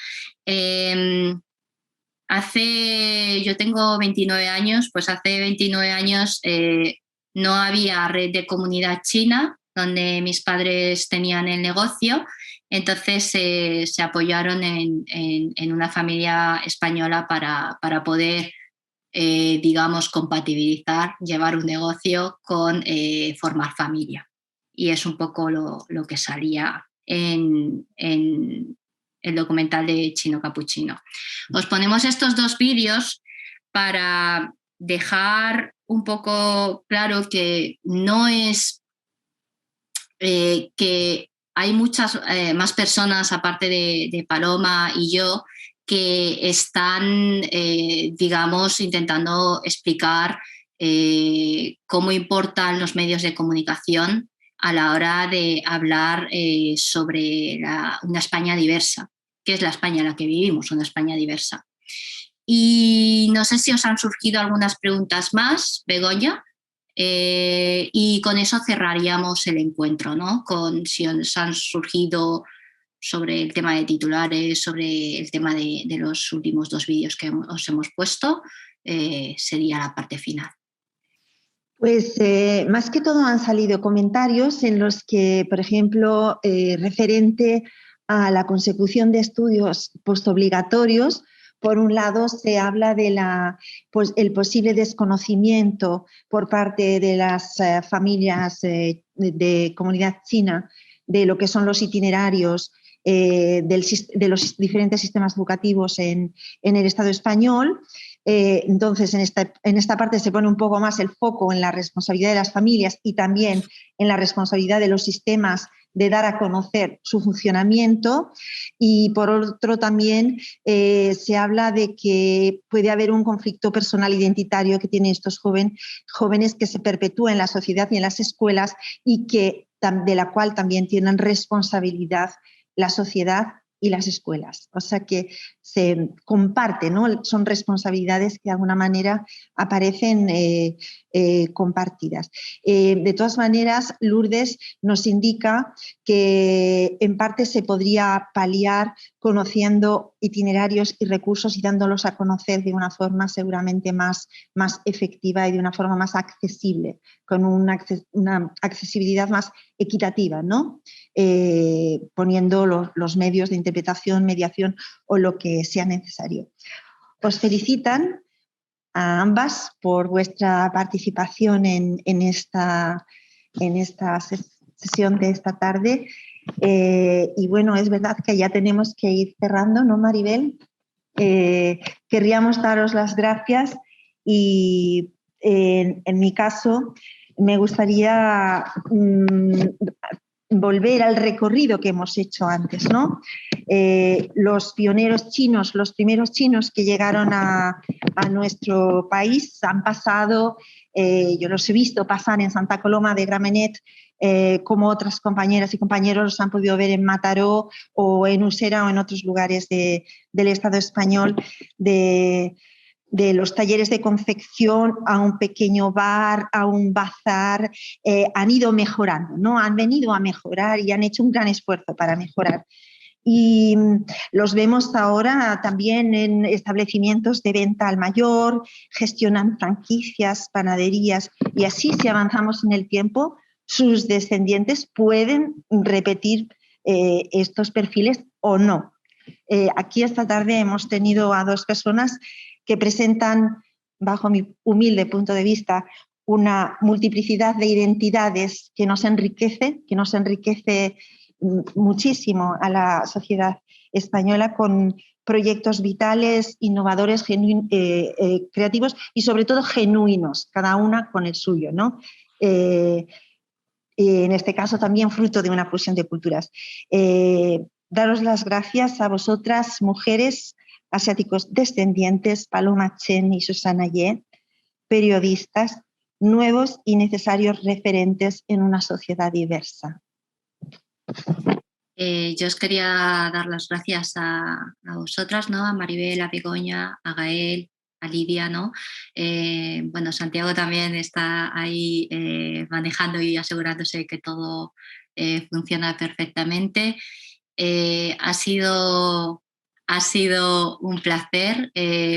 yo tengo 29 años, pues hace 29 años no había red de comunidad china donde mis padres tenían el negocio. Entonces se apoyaron en una familia española para poder, digamos, compatibilizar, llevar un negocio con formar familia. Y es un poco lo que salía en el documental de Chino Capuchino. Os ponemos estos dos vídeos para dejar un poco claro que no es que hay muchas más personas, aparte de Paloma y yo, que están, digamos, intentando explicar cómo importan los medios de comunicación a la hora de hablar sobre una España diversa, que es la España en la que vivimos, una España diversa. Y no sé si os han surgido algunas preguntas más, Begoña. Y con eso cerraríamos el encuentro, ¿no? Si os han surgido sobre el tema de titulares, sobre el tema de los últimos dos vídeos que os hemos puesto, sería la parte final. Pues más que todo han salido comentarios en los que, por ejemplo, referente a la consecución de estudios postobligatorios, por un lado, se habla de el posible desconocimiento por parte de las familias de comunidad china de lo que son los itinerarios de los diferentes sistemas educativos en el Estado español. Entonces, en esta parte se pone un poco más el foco en la responsabilidad de las familias y también en la responsabilidad de los sistemas de dar a conocer su funcionamiento, y por otro también se habla de que puede haber un conflicto personal identitario que tienen estos jóvenes que se perpetúa en la sociedad y en las escuelas y de la cual también tienen responsabilidad la sociedad y las escuelas. O sea que se comparten, ¿no? Son responsabilidades que de alguna manera aparecen compartidas. De todas maneras, Lourdes nos indica que en parte se podría paliar conociendo itinerarios y recursos y dándolos a conocer de una forma seguramente más efectiva y de una forma más accesible, con una accesibilidad más equitativa, ¿no? Poniendo los medios de interpretación, mediación o lo que sea necesario. Os felicitan a ambas por vuestra participación en esta sesión de esta tarde. Y bueno, es verdad que ya tenemos que ir cerrando, ¿no, Maribel? Querríamos daros las gracias y en mi caso me gustaría volver al recorrido que hemos hecho antes, ¿no? Los pioneros chinos, los primeros chinos que llegaron a nuestro país han pasado Yo los he visto pasar en Santa Coloma de Gramenet, como otras compañeras y compañeros los han podido ver en Mataró o en Usera o en otros lugares del Estado español, de los talleres de confección a un pequeño bar, a un bazar, han ido mejorando, ¿no? Han venido a mejorar y han hecho un gran esfuerzo para mejorar. Y los vemos ahora también en establecimientos de venta al mayor, gestionan franquicias, panaderías, y así, si avanzamos en el tiempo, sus descendientes pueden repetir estos perfiles o no. Aquí esta tarde hemos tenido a 2 personas que presentan, bajo mi humilde punto de vista, una multiplicidad de identidades que nos enriquece muchísimo a la sociedad española, con proyectos vitales, innovadores, creativos y sobre todo genuinos, cada una con el suyo, ¿no? En este caso también fruto de una fusión de culturas. Daros las gracias a vosotras, mujeres asiáticos descendientes, Paloma Chen y Susana Ye, periodistas, nuevos y necesarios referentes en una sociedad diversa. Yo os quería dar las gracias a vosotras, ¿no? A Maribel, a Begoña, a Gael, a Lidia, ¿no? Bueno, Santiago también está ahí manejando y asegurándose que todo funciona perfectamente. Ha sido un placer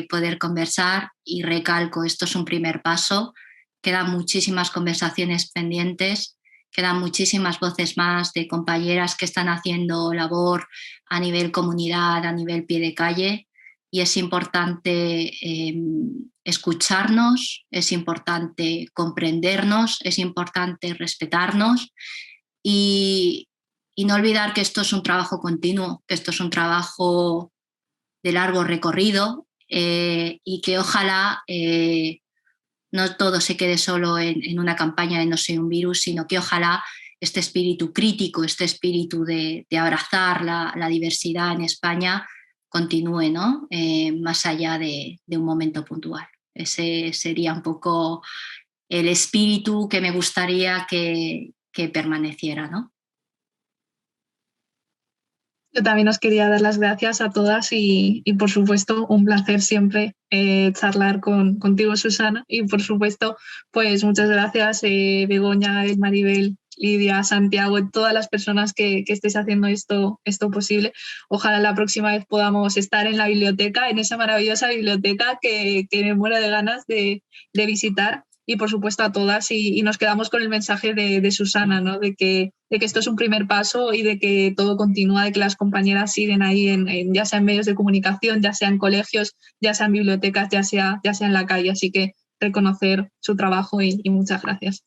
poder conversar, y recalco, esto es un primer paso, quedan muchísimas conversaciones pendientes, quedan muchísimas voces más de compañeras que están haciendo labor a nivel comunidad, a nivel pie de calle, y es importante escucharnos, es importante comprendernos, es importante respetarnos y no olvidar que esto es un trabajo continuo, que esto es un trabajo de largo recorrido, y que ojalá no todo se quede solo en una campaña de No soy un virus, sino que ojalá este espíritu crítico, este espíritu de abrazar la diversidad en España continúe, ¿no? Más allá de un momento puntual. Ese sería un poco el espíritu que me gustaría que permaneciera, ¿no? Yo también os quería dar las gracias a todas y por supuesto un placer siempre charlar contigo, Susana, y por supuesto pues muchas gracias Begoña, Maribel, Lidia, Santiago y todas las personas que estéis haciendo esto posible. Ojalá la próxima vez podamos estar en la biblioteca, en esa maravillosa biblioteca que me muero de ganas de visitar. Y por supuesto a todas, y nos quedamos con el mensaje de Susana, ¿no? de que esto es un primer paso y de que todo continúa, de que las compañeras siguen ahí ya sea en medios de comunicación, ya sea en colegios, ya sea en bibliotecas, ya sea en la calle. Así que reconocer su trabajo y muchas gracias.